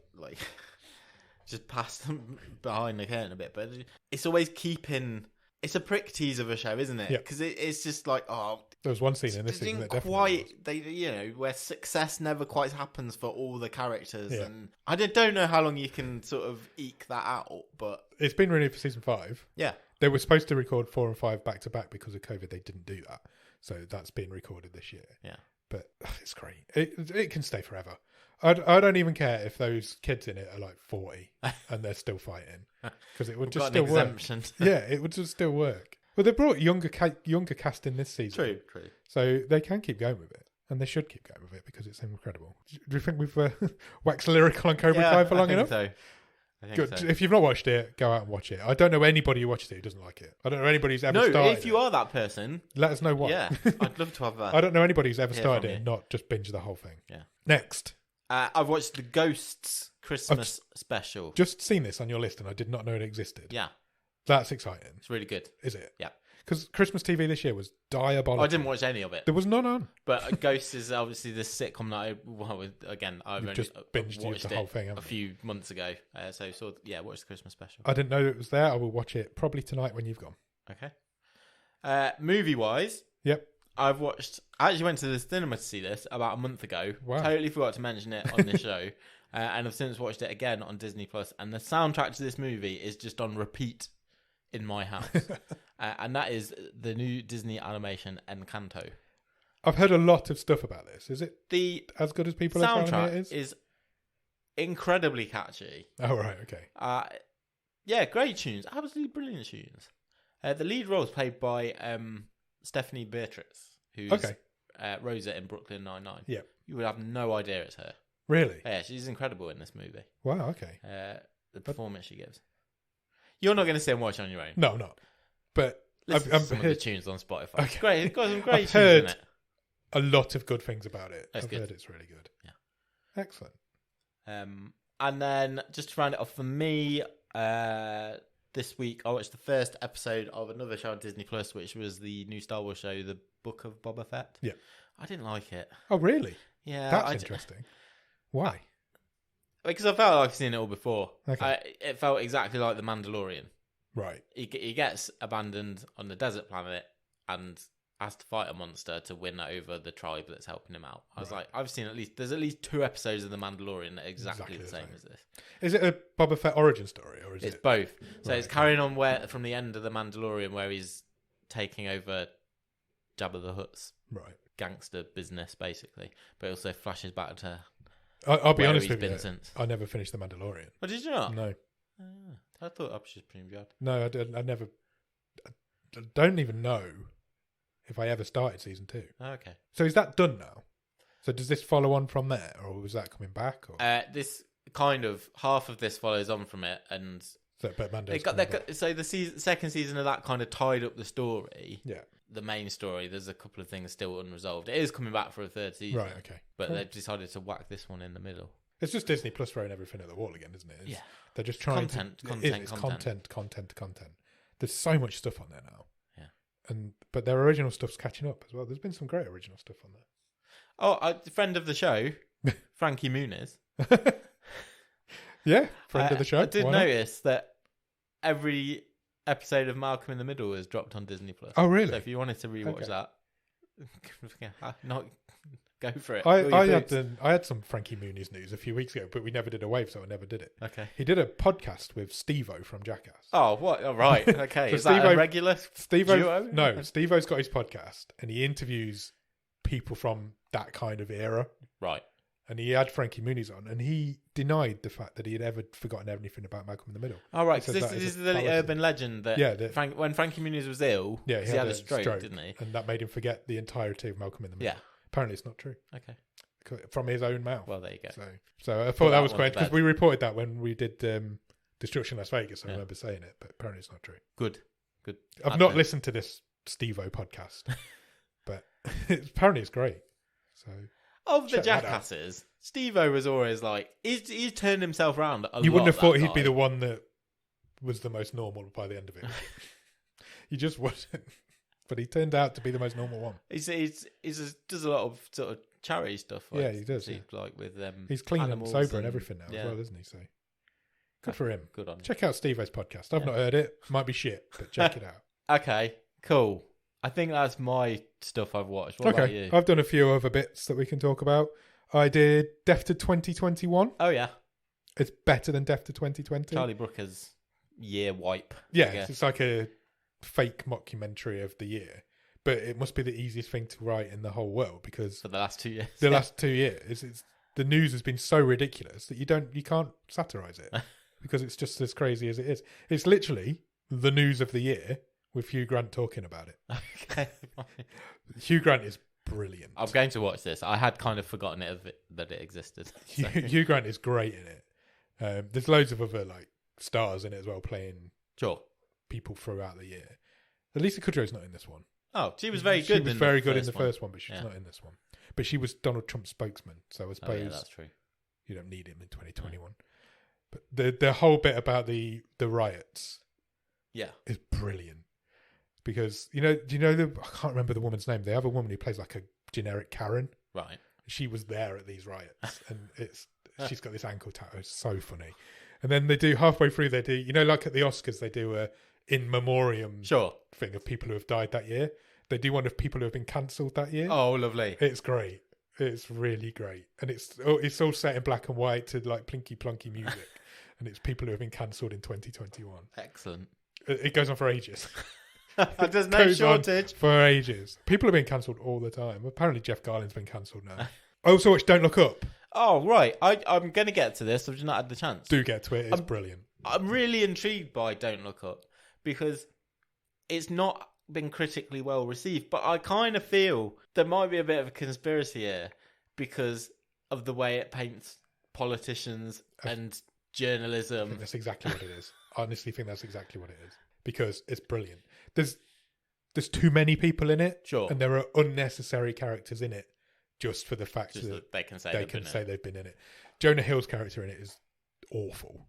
just past them behind the curtain a bit, but it's always keeping. It's a prick tease of a show, isn't it? Because it's just like, there was one scene in this season that definitely was. Where success never quite happens for all the characters, and I don't know how long you can sort of eke that out, but it's been renewed for season 5. Yeah, they were supposed to record 4 and 5 back to back because of COVID. They didn't do that, so that's been recorded this year. Yeah, but it's great. It can stay forever. I don't even care if those kids in it are like 40 and they're still fighting because it would just still work. Yeah, it would just still work. Well, they brought younger cast in this season. True. So they can keep going with it. And they should keep going with it because it's incredible. Do you think we've waxed lyrical on Cobra Kai for long enough? I think Good. so. If you've not watched it, go out and watch it. I don't know anybody who watches it who doesn't like it. I don't know anybody who's ever started if you are that person, let us know why. yeah, I'd love to have that. I don't know anybody who's ever Hear started from it you. and not just binge the whole thing. Yeah. Next. I've watched the Ghosts Christmas special. Just seen this on your list and I did not know it existed. Yeah, That's exciting. it's really good. Is it? Yeah. Because Christmas TV this year was diabolical. I didn't watch any of it. There was none on. But Ghosts is obviously this sitcom that I've You've only just binged watched the whole thing, a haven't you? few months ago. Watched the Christmas special. I didn't know it was there. I will watch it probably tonight when you've gone. Okay. Movie wise, Yep. I actually went to the cinema to see this about a month ago. Wow. Totally forgot to mention it on this show. And I've since watched it again on Disney Plus. And the soundtrack to this movie is just on repeat in my house. And that is the new Disney animation Encanto. I've heard a lot of stuff about this. Is it The as good as people are telling me it soundtrack is? is incredibly catchy. Oh, right. Okay. Yeah, great tunes. Absolutely brilliant tunes. The lead role is played by Stephanie Beatriz, who's Okay. Rosa in Brooklyn Nine-Nine. Yeah. You would have no idea it's her. Really? Yeah, she's incredible in this movie. Wow. Okay. The performance she gives. You're not going to sit and watch it on your own. No, not. But Listen I've to some of heard the tunes on Spotify. Okay. It's great. It's got some great I've tunes heard in it. a lot of good things about it. That's I've good. heard it's really good. Yeah. Excellent. And then just to round it off for me, this week I watched the first episode of another show on Disney Plus, which was the new Star Wars show, The Book of Boba Fett. Yeah. I didn't like it. Oh, really? Yeah, That's interesting. Why? Because I felt like I've seen it all before. Okay. It felt exactly like The Mandalorian. Right. He gets abandoned on the desert planet and has to fight a monster to win over the tribe that's helping him out. I was like, there's at least 2 episodes of The Mandalorian that are exactly the same as this. Is it a Boba Fett origin story, or is It's it both. So Right, it's okay. carrying on from the end of The Mandalorian, where he's taking over Jabba the Hutt's right? gangster business, basically. But it also flashes back to I'll be where honest he's with you. been since. I never finished The Mandalorian. Oh, did you not? No, I thought that was just pretty good. no, I didn't. I never. I don't even know if I ever started season 2. Okay. So is that done now? So does this follow on from there, or was that coming back? Or This kind of half of this follows on from it, and so, but Mando's they coming back. so the second season of that kind of tied up the story. Yeah. The main story, there's a couple of things still unresolved. It is coming back for a third season. Right. Okay. But Cool. they've decided to whack this one in the middle. It's just Disney Plus throwing everything at the wall again, isn't it? Yeah. They're just trying Content. It's content. There's so much stuff on there now. Yeah. But their original stuff's catching up as well. There's been some great original stuff on Oh, a friend of the show, Frankie Muniz. there. Yeah, friend of the show. I did Why not? notice that every episode of Malcolm in the Middle is dropped on Disney Plus. Oh, really? So if you wanted to rewatch Okay. that, not go for it. I Fill your had boots. I had some Frankie Muniz news a few weeks ago, but we never did a wave, so I never did it. Okay. He did a podcast with Steve-O from Jackass. Oh, what? Oh, right. Okay. So Is that a Steve-O- regular Steve-O, duo? no, Steve-O's got his podcast, and he interviews people from that kind of era. Right. And he had Frankie Muniz on, and he denied the fact that he had ever forgotten anything about Malcolm in the Middle. Oh, right. He So says this that is is a the fallacy. urban legend that when Frankie Muniz was ill, Yeah, he had a stroke, didn't he? And that made him forget the entirety of Malcolm in the Middle. Yeah. Apparently, it's not true Okay. from his own mouth. Well, there you go. So I thought Put that that was one great to because bed. we reported that when we did Destruction Las Vegas. I Yeah. remember saying it, but apparently it's not true. Good. I've not listened to this Steve-O podcast, but apparently it's great. So Of the check that out. Jackasses, Steve-O was always like, he's turned himself around a lot. you wouldn't have thought he'd be guy. the one that was the most normal by the end of it. He just wasn't, but he turned out to be the most normal one. He does a lot of sort of charity stuff. Like, Yeah, he does, yeah. Like with He's clean animals and sober and everything now yeah. as well, isn't he? So good for him. Good on him. Check out Steve-O's podcast. I've Yeah. not heard it. Might be shit, but check it out. Okay, cool. I think that's my stuff I've watched. What about you? I've done a few other bits that we can talk about. I did Death to 2021. Oh yeah, It's better than Death to 2020. Charlie Brooker's year wipe. I Yeah, guess. it's like a fake mockumentary of the year. But it must be the easiest thing to write in the whole world because For the last 2 years. the last 2 years, the news has been so ridiculous that you can't satirize it because it's just as crazy as it is. It's literally the news of the year with Hugh Grant talking about it. Okay. Hugh Grant is brilliant. I'm going to watch this. I had kind of forgotten that it existed. So. Hugh Grant is great in it. There's loads of other like stars in it as well, playing people throughout the year. Lisa Kudrow's not in this one. Oh, she was very good. She was very good in the first one, but she's not in this one. But she was Donald Trump's spokesman, so I suppose that's true. You don't need him in 2021. But the whole bit about the riots, is brilliant. Because do you know I can't remember the woman's name. They have a woman who plays like a generic Karen. Right. She was there at these riots, and she's got this ankle tattoo. It's so funny. And then they do halfway through. They do like at the Oscars they do a in memoriam thing of people who have died that year. They do one of people who have been cancelled that year. Oh, lovely! It's great. It's really great, and it's all set in black and white to like plinky plonky music, and it's people who have been cancelled in 2021. Excellent. It goes on for ages. There's no shortage for ages. People have been cancelled all the time. Apparently, Jeff Garlin's been cancelled now. I also watched Don't Look Up. Oh right, I'm going to get to this. I've just not had the chance. Do get to it. It's brilliant. I'm really intrigued by Don't Look Up because it's not been critically well received, but I kind of feel there might be a bit of a conspiracy here because of the way it paints politicians and journalism. I think that's exactly what it is. I honestly think that's exactly what it is because it's brilliant. There's too many people in it, and there are unnecessary characters in it just for the fact that they can say they've been in it. Jonah Hill's character in it is awful.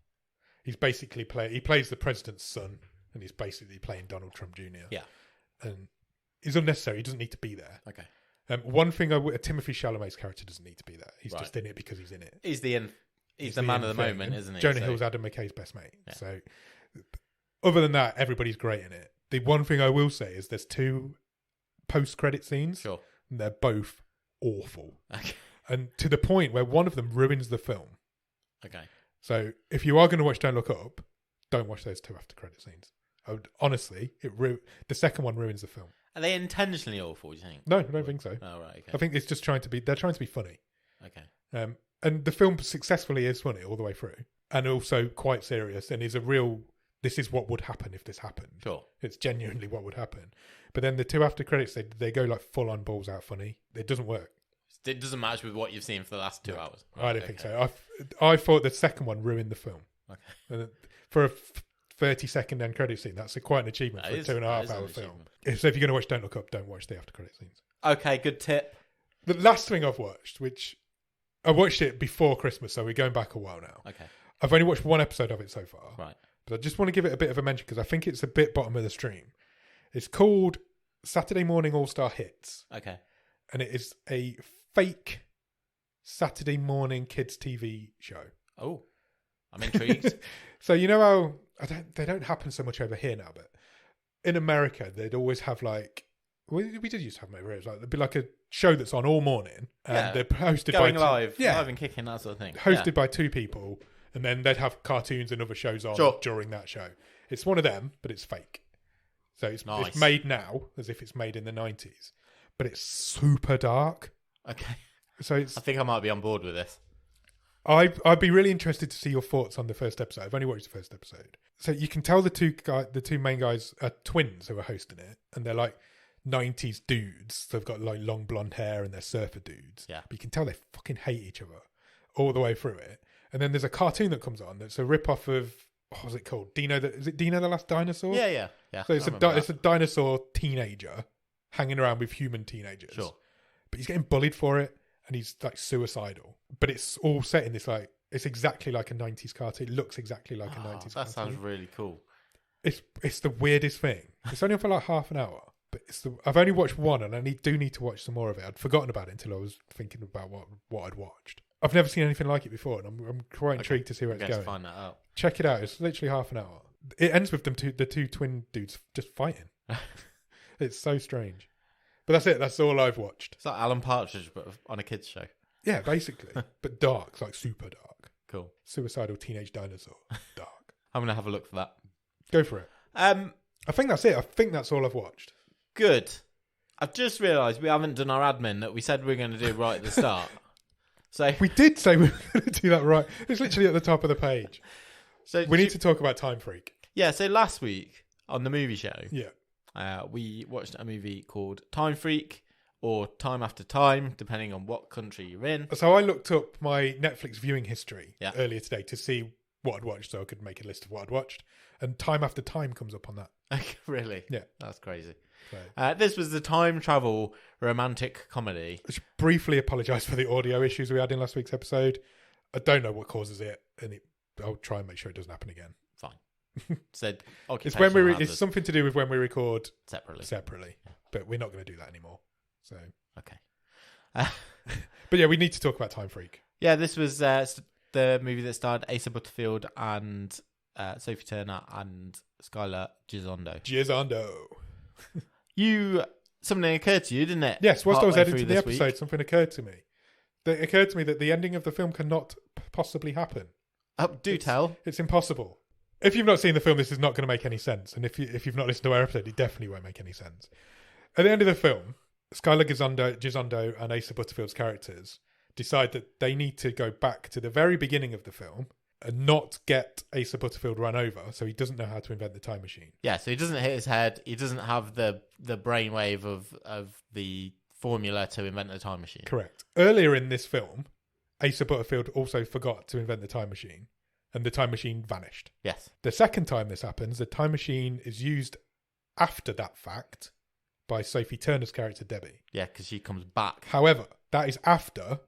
He's basically he plays the president's son, and he's basically playing Donald Trump Jr. Yeah. And it's unnecessary. He doesn't need to be there. Okay. One thing, Timothy Chalamet's character doesn't need to be there. He's just in it because he's in it. He's the man of the moment, isn't he? Jonah Hill's Adam McKay's best mate. Yeah. So, other than that, everybody's great in it. The one thing I will say is there's 2 post-credit scenes. Sure. And they're both awful. Okay. And to the point where one of them ruins the film. Okay. So, if you are going to watch Don't Look Up, don't watch those 2 after-credit scenes. Honestly, the second one ruins the film. Are they intentionally awful, do you think? No, I don't think so. Oh, right, okay. I think it's just they're trying to be funny. Okay. And the film successfully is funny all the way through. And also quite serious and is this is what would happen if this happened. Sure. It's genuinely what would happen. But then the 2 after credits, they go like full on balls out funny. It doesn't work. It doesn't match with what you've seen for the last 2 hours. Right, I don't think so. I thought the second one ruined the film. Okay. And for a 30-second end credit scene, that's quite an achievement for a 2.5 hour film. So if you're going to watch Don't Look Up, don't watch the after credit scenes. Okay, good tip. The last thing I've watched, which I watched it before Christmas, so we're going back a while now. Okay. I've only watched 1 episode of it so far. Right. But I just want to give it a bit of a mention because I think it's a bit bottom of the stream. It's called Saturday Morning All-Star Hits. Okay. And it is a fake Saturday morning kids TV show. Oh, I'm intrigued. So you know how they don't happen so much over here now, but in America they'd always have like we did used to have them over here. Like there'd be like a show that's on all morning and they're hosted going by live and kicking, that sort of thing. Hosted by 2 people, and then they'd have cartoons and other shows on during that show. It's one of them, but it's fake. So it's made now as if it's made in the 90s, but it's super dark. Okay. So I think I might be on board with this. I'd be really interested to see your thoughts on the first episode. I've only watched the first episode. So you can tell the two main guys are twins who are hosting it, and they're like 90s dudes. They've got like long blonde hair and they're surfer dudes. Yeah. But you can tell they fucking hate each other all the way through it. And then there's a cartoon that comes on that's a rip-off of, what was it called? Is it Dino the Last Dinosaur? Yeah. So it's a dinosaur teenager hanging around with human teenagers. Sure. But he's getting bullied for it, and he's like suicidal. But it's all set in this like, it's exactly like a 90s cartoon. It looks exactly like a 90s cartoon. That sounds really cool. It's the weirdest thing. It's only on for like half an hour. But I've only watched 1, and I do need to watch some more of it. I'd forgotten about it until I was thinking about what I'd watched. I've never seen anything like it before, and I'm quite intrigued to see where it's going. Find that out. Check it out. It's literally half an hour. It ends with the 2 twin dudes just fighting. It's so strange. But that's it. That's all I've watched. It's like Alan Partridge, but on a kids show. Yeah, basically. But dark, like super dark. Cool. Suicidal teenage dinosaur. Dark. I'm gonna have a look for that. Go for it. I think that's it. I think that's all I've watched. Good. I've just realised we haven't done our admin that we said we were going to do right at the start. So we did say we were going to do that right. It's literally at the top of the page. So we need to talk about Time Freak. Yeah. So last week on the movie show, we watched a movie called Time Freak, or Time After Time, depending on what country you're in. So I looked up my Netflix viewing history Yeah. earlier today to see what I'd watched, so I could make a list of what I'd watched. And Time After Time comes up on that. Really? Yeah. That's crazy. So, This was the time travel romantic comedy. I should briefly apologise for the audio issues we had in last week's episode. I don't know what causes it, and I'll try and make sure it doesn't happen again. Fine. Said It's when we. It's hazard something to do with when we record separately. Yeah. But we're not going to do that anymore. So Okay. but yeah, we need to talk about Time Freak. Yeah, this was the movie that starred Asa Butterfield and Sophie Turner and Skylar Gisondo. Something occurred to you, didn't it? Yes, whilst I was Partway editing through the this episode, week? something occurred to me. It occurred to me that the ending of the film cannot possibly happen. Do tell. It's impossible. If you've not seen the film, this is not going to make any sense. And if you've not listened to our episode, it definitely won't make any sense. At the end of the film, Skylar Gisondo and Asa Butterfield's characters decide that they need to go back to the very beginning of the film and not get Asa Butterfield run over, so he doesn't know how to invent the time machine. Yeah, so he doesn't hit his head. He doesn't have the brainwave of the formula to invent the time machine. Correct. Earlier in this film, Asa Butterfield also forgot to invent the time machine, and the time machine vanished. Yes. The second time this happens, the time machine is used after that fact by Sophie Turner's character, Debbie. Yeah, because she comes back. However, that is after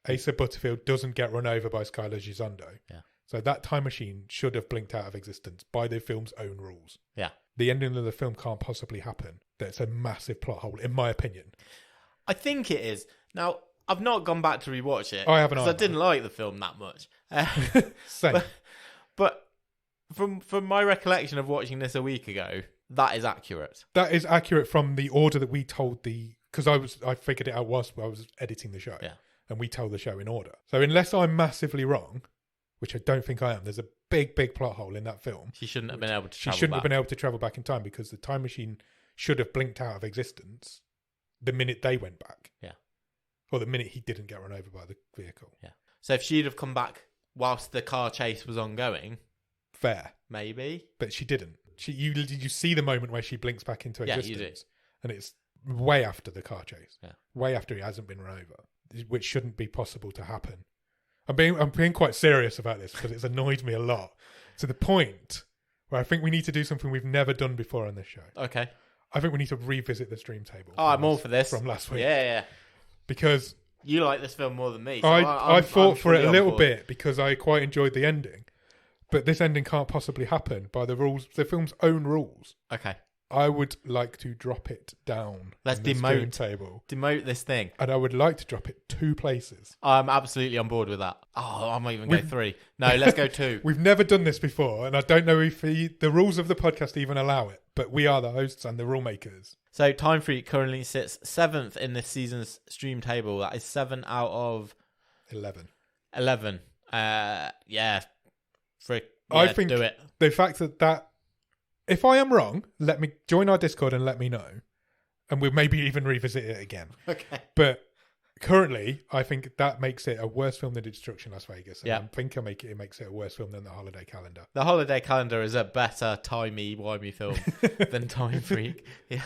Asa Butterfield doesn't get run over by Skylar Gisondo. Yeah. So that time machine should have blinked out of existence by the film's own rules. Yeah. The ending of the film can't possibly happen. That's a massive plot hole, in my opinion. I think it is. Now, I've not gone back to rewatch it. I haven't because I either. didn't like the film that much. Same. But from my recollection of watching this a week ago, that is accurate. That is accurate from the order that we told because I figured it out whilst I was editing the show. Yeah. And we told the show in order. So unless I'm massively wrong, which I don't think I am, there's a big plot hole in that film. She shouldn't have been able to She travel shouldn't back. have been able to travel back in time because the time machine should have blinked out of existence the minute they went back. Yeah. Or the minute he didn't get run over by the vehicle. Yeah. So if she'd have come back whilst the car chase was ongoing, Fair. maybe. But she didn't. You see the moment where she blinks back into Yeah, existence. you do. And it's way after the car chase. Yeah. Way after he hasn't been run over. Which shouldn't be possible to happen. I'm being quite serious about this because it's annoyed me a lot. To the point where I think we need to do something we've never done before on this show. Okay. I think we need to revisit the stream table. Oh, I'm all for this. From last week. Yeah. Because You like this film more than me. So I fought for it a fully little on board. bit because I quite enjoyed the ending. But this ending can't possibly happen by the film's own rules. Okay. I would like to drop it down. Let's on the stream demote table. Demote this thing. And I would like to drop it 2 places. I'm absolutely on board with that. Oh, I might even go 3. No, let's go 2. We've never done this before, and I don't know if the rules of the podcast even allow it, but we are the hosts and the rule makers. So Time Freak currently sits 7th in this season's stream table. That is 7 out of 11. 11. Yeah. Frick. I Yeah, think do it. the fact that if I am wrong, let me join our Discord and let me know, and we'll maybe even revisit it again. Okay. But currently, I think that makes it a worse film than Destruction Las Vegas. And Yeah. I think it makes it a worse film than The Holiday Calendar. The Holiday Calendar is a better timey-wimey film than Time Freak. Yeah.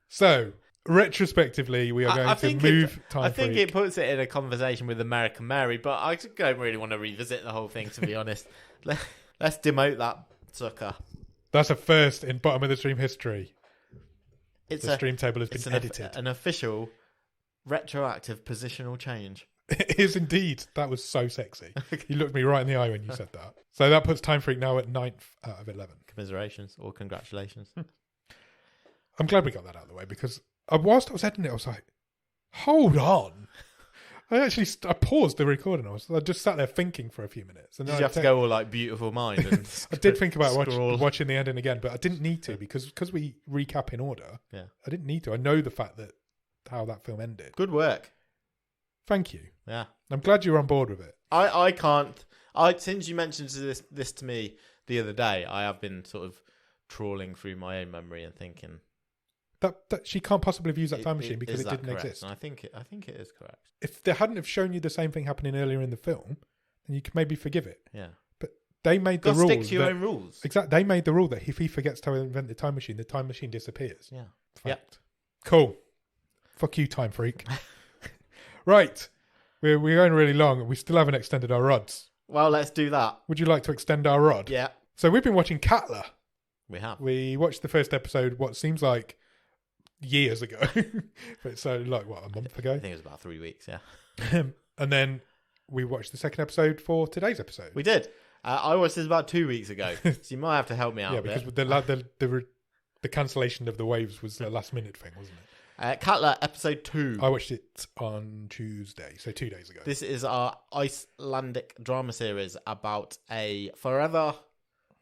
So, retrospectively, we are going to move Time I think Freak. it puts it in a conversation with American Mary, but I don't really want to revisit the whole thing, to be honest. Let's demote that sucker. That's a first in bottom of the stream history. It's The stream table has it's been edited. an official retroactive positional change. It is indeed. That was so sexy. You looked me right in the eye when you said that. So that puts Time Freak now at 9th out of 11. Commiserations or congratulations. I'm glad we got that out of the way because whilst I was editing it, I was like, hold on. I paused the recording. I just sat there thinking for a few minutes. And Did then you have to go all like beautiful mind? And I did think about scroll? watching the ending again, but I didn't need to because we recap in order. Yeah. I didn't need to. I know the fact that how that film ended. Good work. Thank you. Yeah. I'm glad you're on board with it. I can't. Since you mentioned this to me the other day, I have been sort of trawling through my own memory and thinking That she can't possibly have used that time machine because is it that didn't correct? exist. And I think it is correct. If they hadn't have shown you the same thing happening earlier in the film, then you could maybe forgive it. Yeah. But they made the Got to rule. stick to your own rules. Exactly. They made the rule that if he forgets to invent the time machine disappears. Yeah. Fact. Cool. Fuck you, time freak. Right. We're going really long and we still haven't extended our rods. Well, let's do that. Would you like to extend our rod? Yeah. So we've been watching Katla. We have. We watched the first episode, what seems like years ago. But so, like, what, a month ago? I think it was about 3 weeks, yeah. And then we watched the second episode for today's episode. We did. I watched this about 2 weeks ago, so you might have to help me out a bit. Because the cancellation of the waves was a last minute thing, wasn't it? Katla, episode 2. I watched it on Tuesday, so 2 days ago. This is our Icelandic drama series about a forever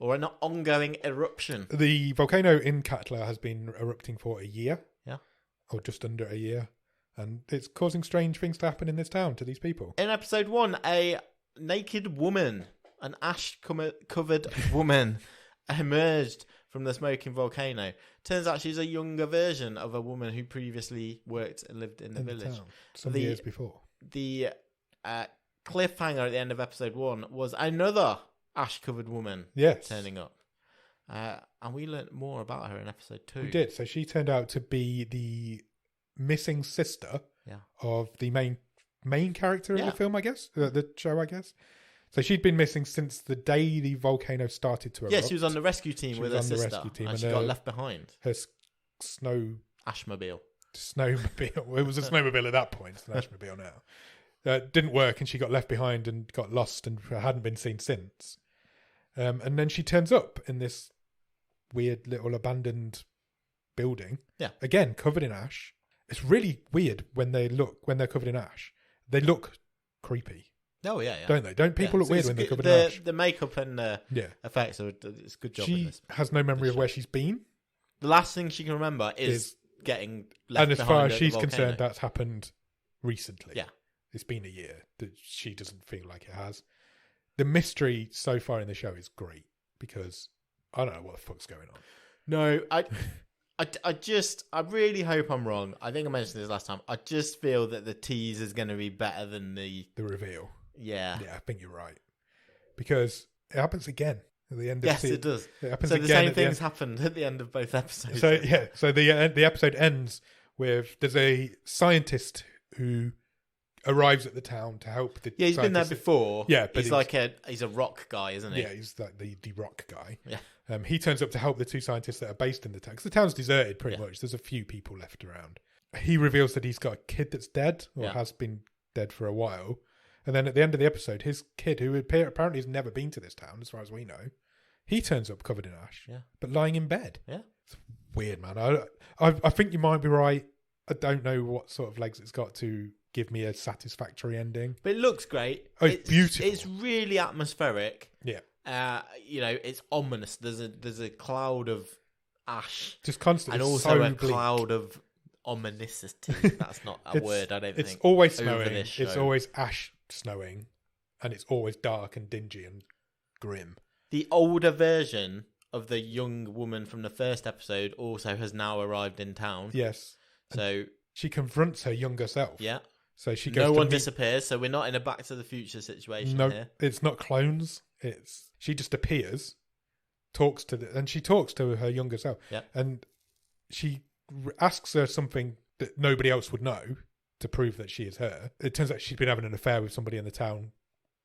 or an ongoing eruption. The volcano in Katla has been erupting for a year. Yeah. Or just under a year. And it's causing strange things to happen in this town to these people. In episode 1, a naked woman, an ash-covered woman, emerged from the smoking volcano. Turns out she's a younger version of a woman who previously worked and lived in the village. Town, some years before. The cliffhanger at the end of episode 1 was another ash-covered woman turning up. And we learnt more about her in episode 2. We did. So she turned out to be the missing sister of the main character of the film, I guess. The show, I guess. So she'd been missing since the day the volcano started to erupt. Yeah, she was on the rescue team with her sister. And she got left behind. Her snow... Ashmobile. Snowmobile. It was a snowmobile at that point. It's an Ashmobile now. Didn't work and she got left behind and got lost and hadn't been seen since. And then she turns up in this weird little abandoned building. Yeah. Again, covered in ash. It's really weird when they're covered in ash. They look creepy. Oh, yeah. Don't they? Don't people look weird when they're covered in ash? The makeup and effects, it's a good job in this. She has no memory of where she's been. The last thing she can remember is getting left behind. And as far as she's concerned, that's happened recently. Yeah. It's been a year that she doesn't feel like it has. The mystery so far in the show is great because I don't know what the fuck's going on. No, I really hope I'm wrong. I think I mentioned this last time. I just feel that the tease is going to be better than the reveal. Yeah. Yeah, I think you're right. Because it happens again at the end of Yes, it does. It happens so again the same things happened at the end of both episodes. So the episode ends with there's a scientist who arrives at the town to help the he's been there before. Yeah, but he's a rock guy, isn't he? Yeah, he's like the rock guy. Yeah. He turns up to help the two scientists that are based in the town because the town's deserted pretty much. There's a few people left around. He reveals that he's got a kid that's dead or has been dead for a while. And then at the end of the episode, his kid, who apparently has never been to this town, as far as we know, he turns up covered in ash, but lying in bed. Yeah. It's weird, man. I think you might be right. I don't know what sort of legs it's got to give me a satisfactory ending. But it looks great. Oh, it's beautiful. It's really atmospheric. Yeah. It's ominous. There's a cloud of ash. Just constantly. And also a cloud of ominousity. That's not a word, I don't think. It's always snowing. It's always ash snowing. And it's always dark and dingy and grim. The older version of the young woman from the first episode also has now arrived in town. Yes. So she confronts her younger self. Yeah. So she goes. No one disappears, so we're not in a Back to the Future situation here. It's not clones. She just appears, and she talks to her younger self. Yeah. And she asks her something that nobody else would know to prove that she is her. It turns out she's been having an affair with somebody in the town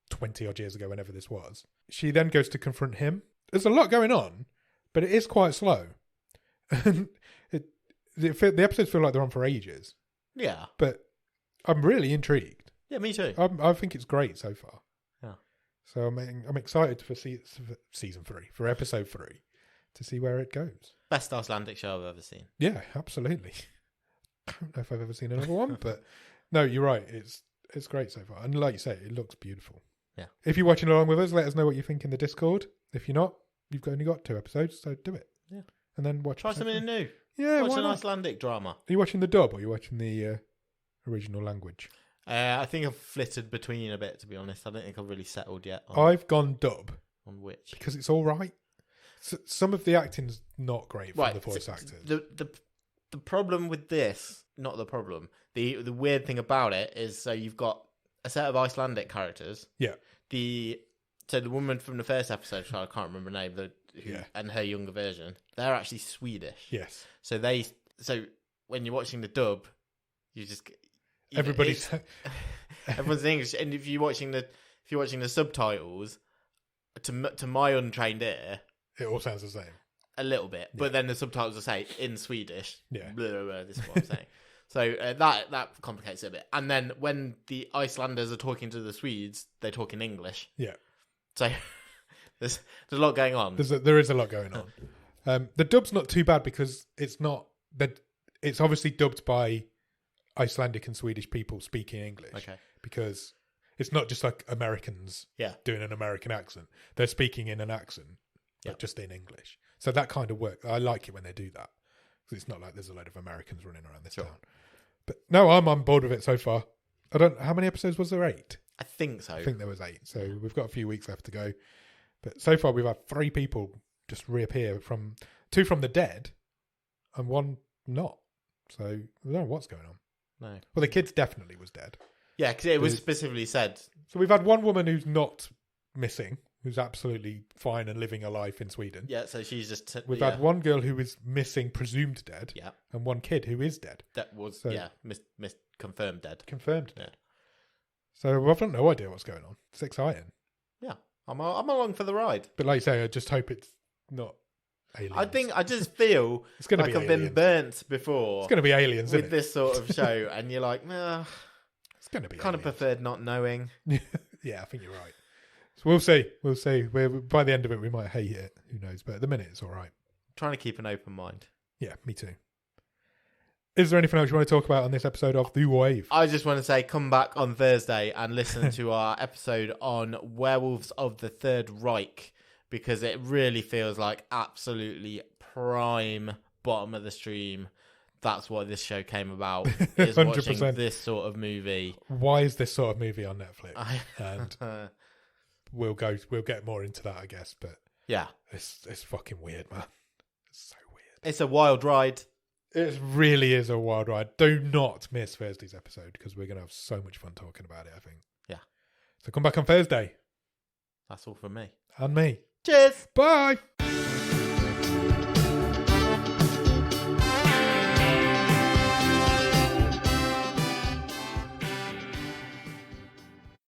20 odd years ago, whenever this was. She then goes to confront him. There's a lot going on, but it is quite slow. And the episodes feel like they're on for ages. Yeah. But I'm really intrigued. Yeah, me too. I think it's great so far. Yeah. So I'm excited for season 3, for episode 3, to see where it goes. Best Icelandic show I've ever seen. Yeah, absolutely. I don't know if I've ever seen another one, but no, you're right. It's great so far. And like you say, it looks beautiful. Yeah. If you're watching along with us, let us know what you think in the Discord. If you're not, you've only got 2 episodes, so do it. Yeah. And then watch. Try something new. Yeah, watch an Icelandic drama. Are you watching the dub or are you watching the original language? I think I've flitted between a bit, to be honest. I don't think I've really settled yet. I've gone dub. On which? Because it's all right. Some of the acting's not great for the voice actors. The problem with this, not the problem, the weird thing about it is, so you've got a set of Icelandic characters. Yeah. The So the woman from the first episode, I can't remember her name, and her younger version, they're actually Swedish. Yes. So when you're watching the dub, you just everybody's everyone's in English, and if you're watching the subtitles, to my untrained ear, it all sounds the same. A little bit, but then the subtitles will say in Swedish. Yeah. Blah, blah, blah, this is what I'm saying. So that complicates it a bit. And then when the Icelanders are talking to the Swedes, they talk in English. Yeah. So there's a lot going on. There is a lot going on. The dub's not too bad because it's obviously dubbed by Icelandic and Swedish people speaking English. Okay. Because it's not just like Americans doing an American accent. They're speaking in an accent, but just in English. So that kind of work. I like it when they do that. Because it's not like there's a load of Americans running around this town. But no, I'm on board with it so far. How many episodes was there? 8? I think so. I think there was 8. So we've got a few weeks left to go. But so far we've had 3 people just reappear 2 from the dead and 1 not. So I don't know what's going on. No. Well, the kid definitely was dead. Yeah, because it was specifically said. So we've had 1 woman who's not missing, who's absolutely fine and living a life in Sweden. Yeah, so she's just... We've had 1 girl who is missing, presumed dead. Yeah. And 1 kid who is dead. That was, confirmed dead. Confirmed dead. So I've got no idea what's going on. It's exciting. Yeah. I'm along for the ride. But like you say, I just hope it's not aliens. I just feel it's gonna like be I've been burnt before. It's going to be aliens, with isn't it? this sort of show, and you're like, it's going to be kind aliens. of preferred not knowing. Yeah, I think you're right. So we'll see. We'll see. By the end of it, we might hate it. Who knows? But at the minute, it's all right. Trying to keep an open mind. Yeah, me too. Is there anything else you want to talk about on this episode of The Wave? I just want to say, come back on Thursday and listen to our episode on Werewolves of the Third Reich, because it really feels like absolutely prime bottom of the stream. That's what this show came about, is 100%. watching this sort of movie. Why is this sort of movie on Netflix? And we'll get more into that, I guess. But yeah, it's fucking weird, man. It's so weird. It's a wild ride. It really is a wild ride. Do not miss Thursday's episode because we're going to have so much fun talking about it, I think. Yeah. So come back on Thursday. That's all from me. And me. Cheers. Bye.